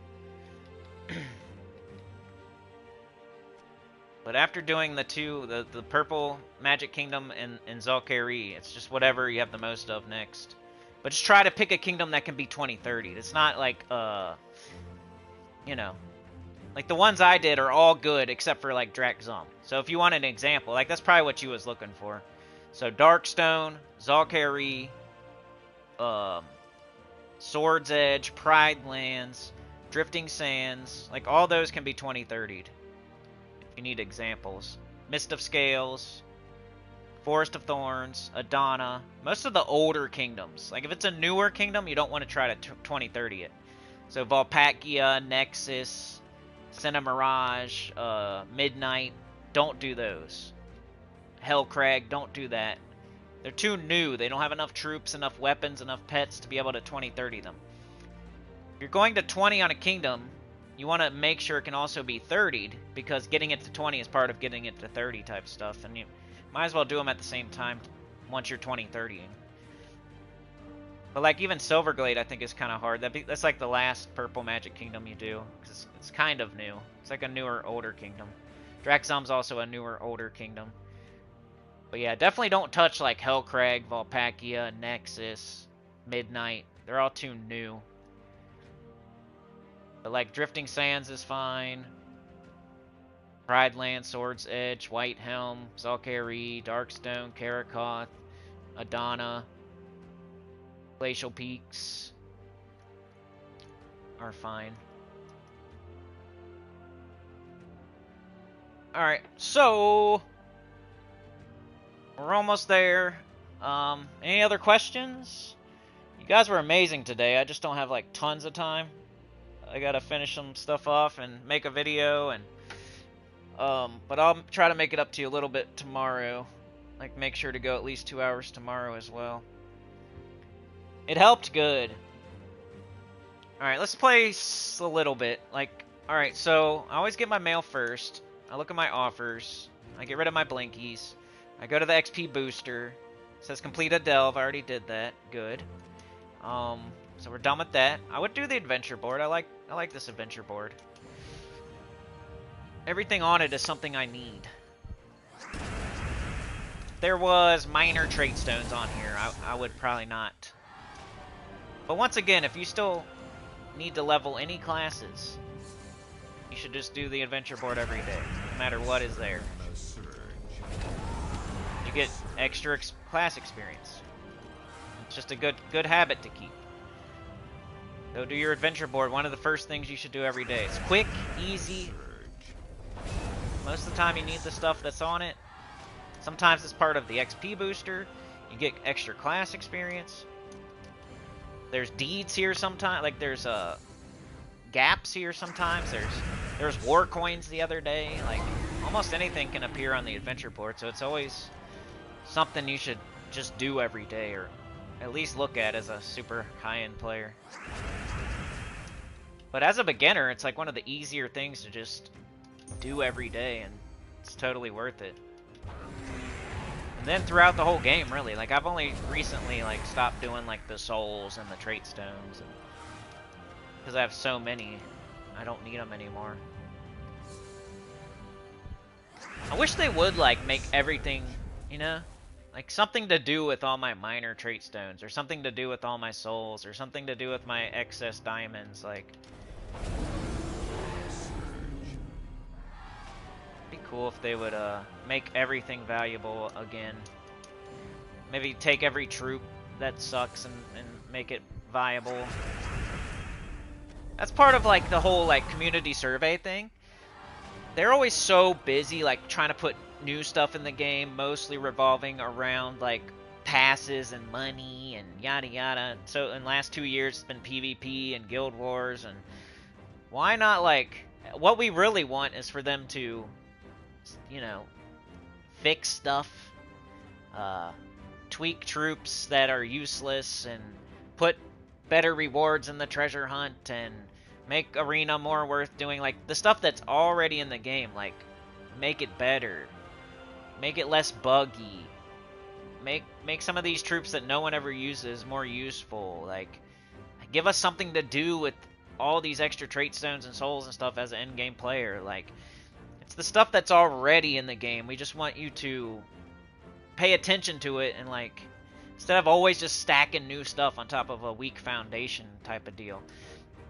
But after doing the purple Magic Kingdom and Valkyrie, it's just whatever you have the most of next. But just try to pick a kingdom that can be 2030. It's not like you know, like the ones I did are all good except for like Drakzum. So if you want an example, like that's probably what you was looking for. So Darkstone, Valkyrie, Sword's Edge, Pride Lands, Drifting Sands, like all those can be 2030'd. If you need examples. Mist of Scales, Forest of Thorns, Adana, most of the older kingdoms. Like if it's a newer kingdom, you don't want to try to 2030 it. So Volpakia, Nexus, Senna Mirage, Midnight, don't do those. Hellcrag, don't do that. They're too new. They don't have enough troops, enough weapons, enough pets to be able to 2030 them. If you're going to 20 on a kingdom, you want to make sure it can also be 30'd, because getting it to 20 is part of getting it to 30 type stuff, and you might as well do them at the same time once you're 2030ing. But like even Silverglade I think is kind of hard. That's like the last purple Magic Kingdom you do, because it's kind of new. It's like a newer, older kingdom. Drakzum's also a newer, older kingdom. But yeah, definitely don't touch like Hellcrag, Volpakia, Nexus, Midnight. They're all too new. But like Drifting Sands is fine. Pride Land, Sword's Edge, White Helm, Valkyrie, Darkstone, Karakoth, Adana, Glacial Peaks are fine. Alright, so we're almost there. Any other questions? You guys were amazing today. I just don't have like tons of time. I gotta finish some stuff off and make a video, and but I'll try to make it up to you a little bit tomorrow. Like, make sure to go at least 2 hours tomorrow as well. It helped good. Alright, let's play a little bit. Like, alright, so I always get my mail first. I look at my offers. I get rid of my blinkies. I go to the XP booster. It says complete a delve. I already did that. Good. So we're done with that. I would do the adventure board. I like this adventure board. Everything on it is something I need. If there was minor trait stones on here, I would probably not. But once again, if you still need to level any classes, you should just do the adventure board every day, no matter what is there. You get extra class experience. It's just a good habit to keep. Go do your adventure board. One of the first things you should do every day. It's quick, easy. Most of the time you need the stuff that's on it. Sometimes it's part of the XP booster. You get extra class experience. There's deeds here sometimes. Like there's gaps here sometimes. There's war coins the other day. Like almost anything can appear on the adventure board. So it's always something you should just do every day, or at least look at as a super high-end player. But as a beginner, it's like one of the easier things to just do every day, and it's totally worth it. And then throughout the whole game, really, like I've only recently like stopped doing like the souls and the trait stones, and because I have so many, I don't need them anymore. I wish they would like make everything, you know, like something to do with all my minor trait stones, or something to do with all my souls, or something to do with my excess diamonds. Like, it'd be cool if they would make everything valuable again. Maybe take every troop that sucks and make it viable. That's part of like the whole like community survey thing. They're always so busy like trying to put new stuff in the game, mostly revolving around like passes and money and yada yada. So in the last 2 years it's been PvP and Guild Wars, and why not like what we really want is for them to, you know, fix stuff, tweak troops that are useless, and put better rewards in the treasure hunt, and make arena more worth doing. Like the stuff that's already in the game, like make it better, make it less buggy, make some of these troops that no one ever uses more useful. Like give us something to do with all these extra trait stones and souls and stuff as an end game player. Like it's the stuff that's already in the game. We just want you to pay attention to it, and like instead of always just stacking new stuff on top of a weak foundation type of deal.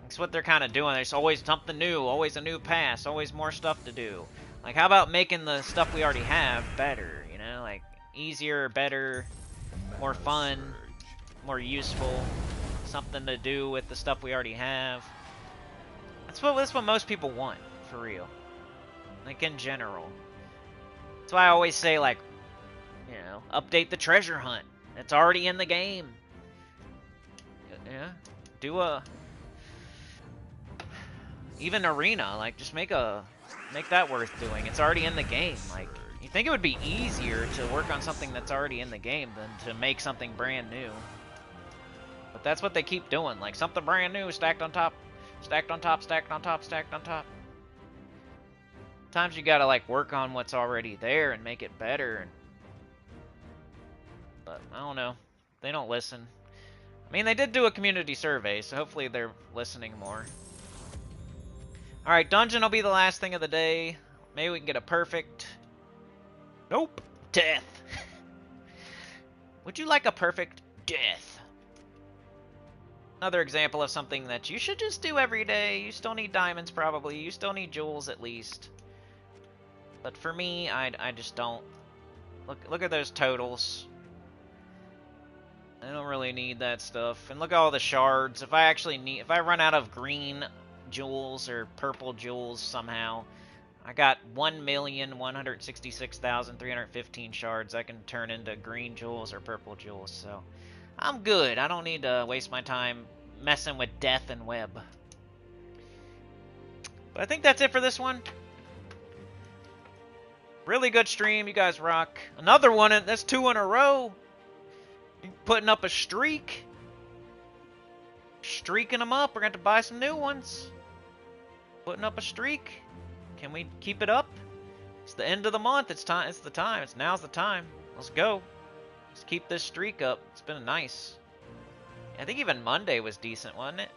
That's what they're kind of doing. There's always something new, always a new pass, always more stuff to do. Like how about making the stuff we already have better, you know? Like easier, better, more fun, more useful, something to do with the stuff we already have. That's what most people want, for real. Like in general. That's why I always say like, you know, update the treasure hunt. It's already in the game. Yeah. Do a even arena, like just make that worth doing. It's already in the game. Like you think it would be easier to work on something that's already in the game than to make something brand new. But that's what they keep doing. Like something brand new stacked on top, stacked on top, stacked on top, stacked on top. Sometimes you gotta like work on what's already there and make it better. But I don't know. They don't listen. I mean, they did do a community survey, so hopefully they're listening more. Alright, dungeon will be the last thing of the day. Maybe we can get a perfect. Nope. Death. Would you like a perfect death? Another example of something that you should just do every day. You still need diamonds, probably. You still need jewels, at least. But for me, I just don't. Look at those totals. I don't really need that stuff. And look at all the shards. If I run out of green jewels or purple jewels somehow, I got 1,166,315 shards I can turn into green jewels or purple jewels. So I'm good. I don't need to waste my time messing with death and web. But I think that's it for this one. Really good stream. You guys rock. Another one. That's 2 in a row. Putting up a streak. Streaking them up. We're going to have to buy some new ones. Putting up a streak. Can we keep it up? It's the end of the month. It's time. It's the time. Now's the time. Let's go. Let's keep this streak up. It's been nice. I think even Monday was decent, wasn't it?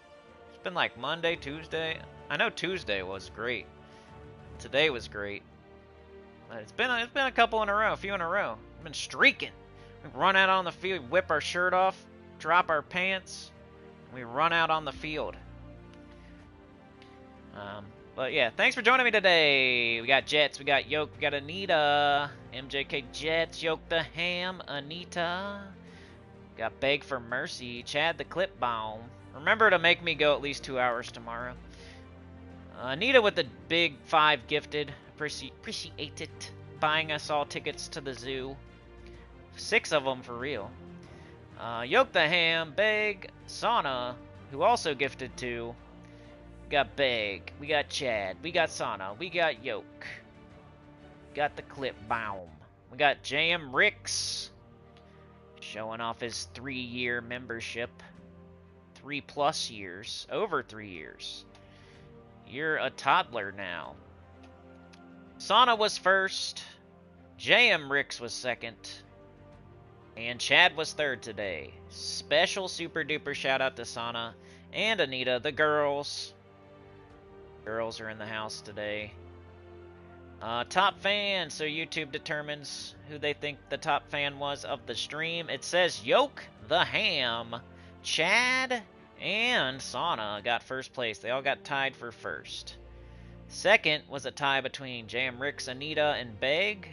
It's been like Monday, Tuesday. I know Tuesday was great. Today was great. But it's been a couple in a row, a few in a row. I've been streaking. We run out on the field, whip our shirt off, drop our pants, and we run out on the field. But yeah, thanks for joining me today. We got Jets, we got Yoke, we got Anita, MJK Jets, Yoke the Ham, Anita. Got Beg for Mercy, Chad the Clip Bomb. Remember to make me go at least 2 hours tomorrow. Anita with the big 5 gifted. Appreciate it. Buying us all tickets to the zoo. 6 of them for real. Yoke the Ham, Beg, Sauna, who also gifted 2. We got Beg, we got Chad, we got Sauna, we got Yoke. Got the Clip Baum. We got JM Ricks. Showing off his 3-year membership. 3+ years. Over 3 years. You're a toddler now. Sauna was first. JM Ricks was second. And Chad was third today. Special super duper shout out to Sauna and Anita, the girls. Girls are in the house today. Top fan, so YouTube determines who they think the top fan was of the stream. It says Yoke the Ham, Chad, and Sauna got first place. They all got tied for first. Second was a tie between JM Ricks, Anita, and Beg.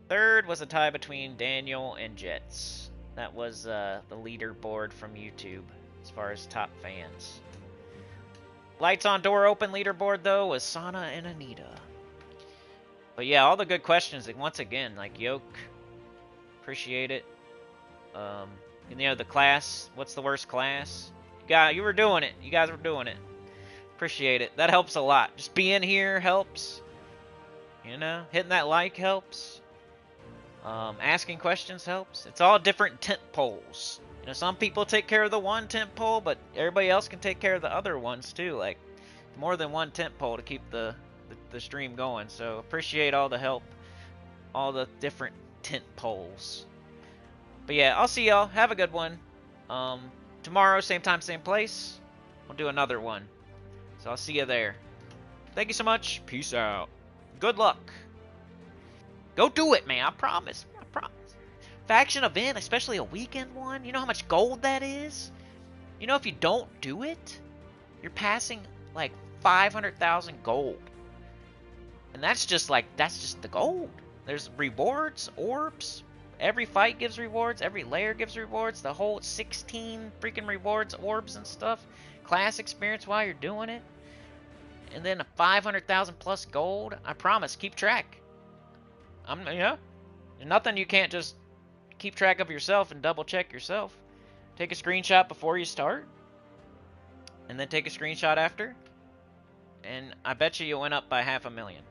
Third was a tie between Daniel and Jets. That was the leaderboard from YouTube as far as top fans. Lights on, door open leaderboard, though, was Sana and Anita. But yeah, all the good questions, like, once again, like, Yoke, appreciate it. You know, the class, what's the worst class? You were doing it. You guys were doing it. Appreciate it. That helps a lot. Just being here helps. You know, hitting that like helps. Asking questions helps. It's all different tent poles. You know, some people take care of the one tent pole, but everybody else can take care of the other ones too. Like, more than one tent pole to keep the stream going. So appreciate all the help, all the different tent poles. But yeah, I'll see y'all. Have a good one. Tomorrow, same time, same place. We'll do another one. So I'll see you there. Thank you so much. Peace out. Good luck. Go do it, man. I promise. I promise. Faction event, especially a weekend one. You know how much gold that is? You know, if you don't do it, you're passing like 500,000 gold. And that's just the gold. There's rewards, orbs. Every fight gives rewards. Every layer gives rewards. The whole 16 freaking rewards, orbs and stuff. Class experience while you're doing it. And then a 500,000 plus gold. I promise, keep track. There's nothing you can't just keep track of yourself and double check yourself. Take a screenshot before you start. And then take a screenshot after. And I bet you went up by 500,000.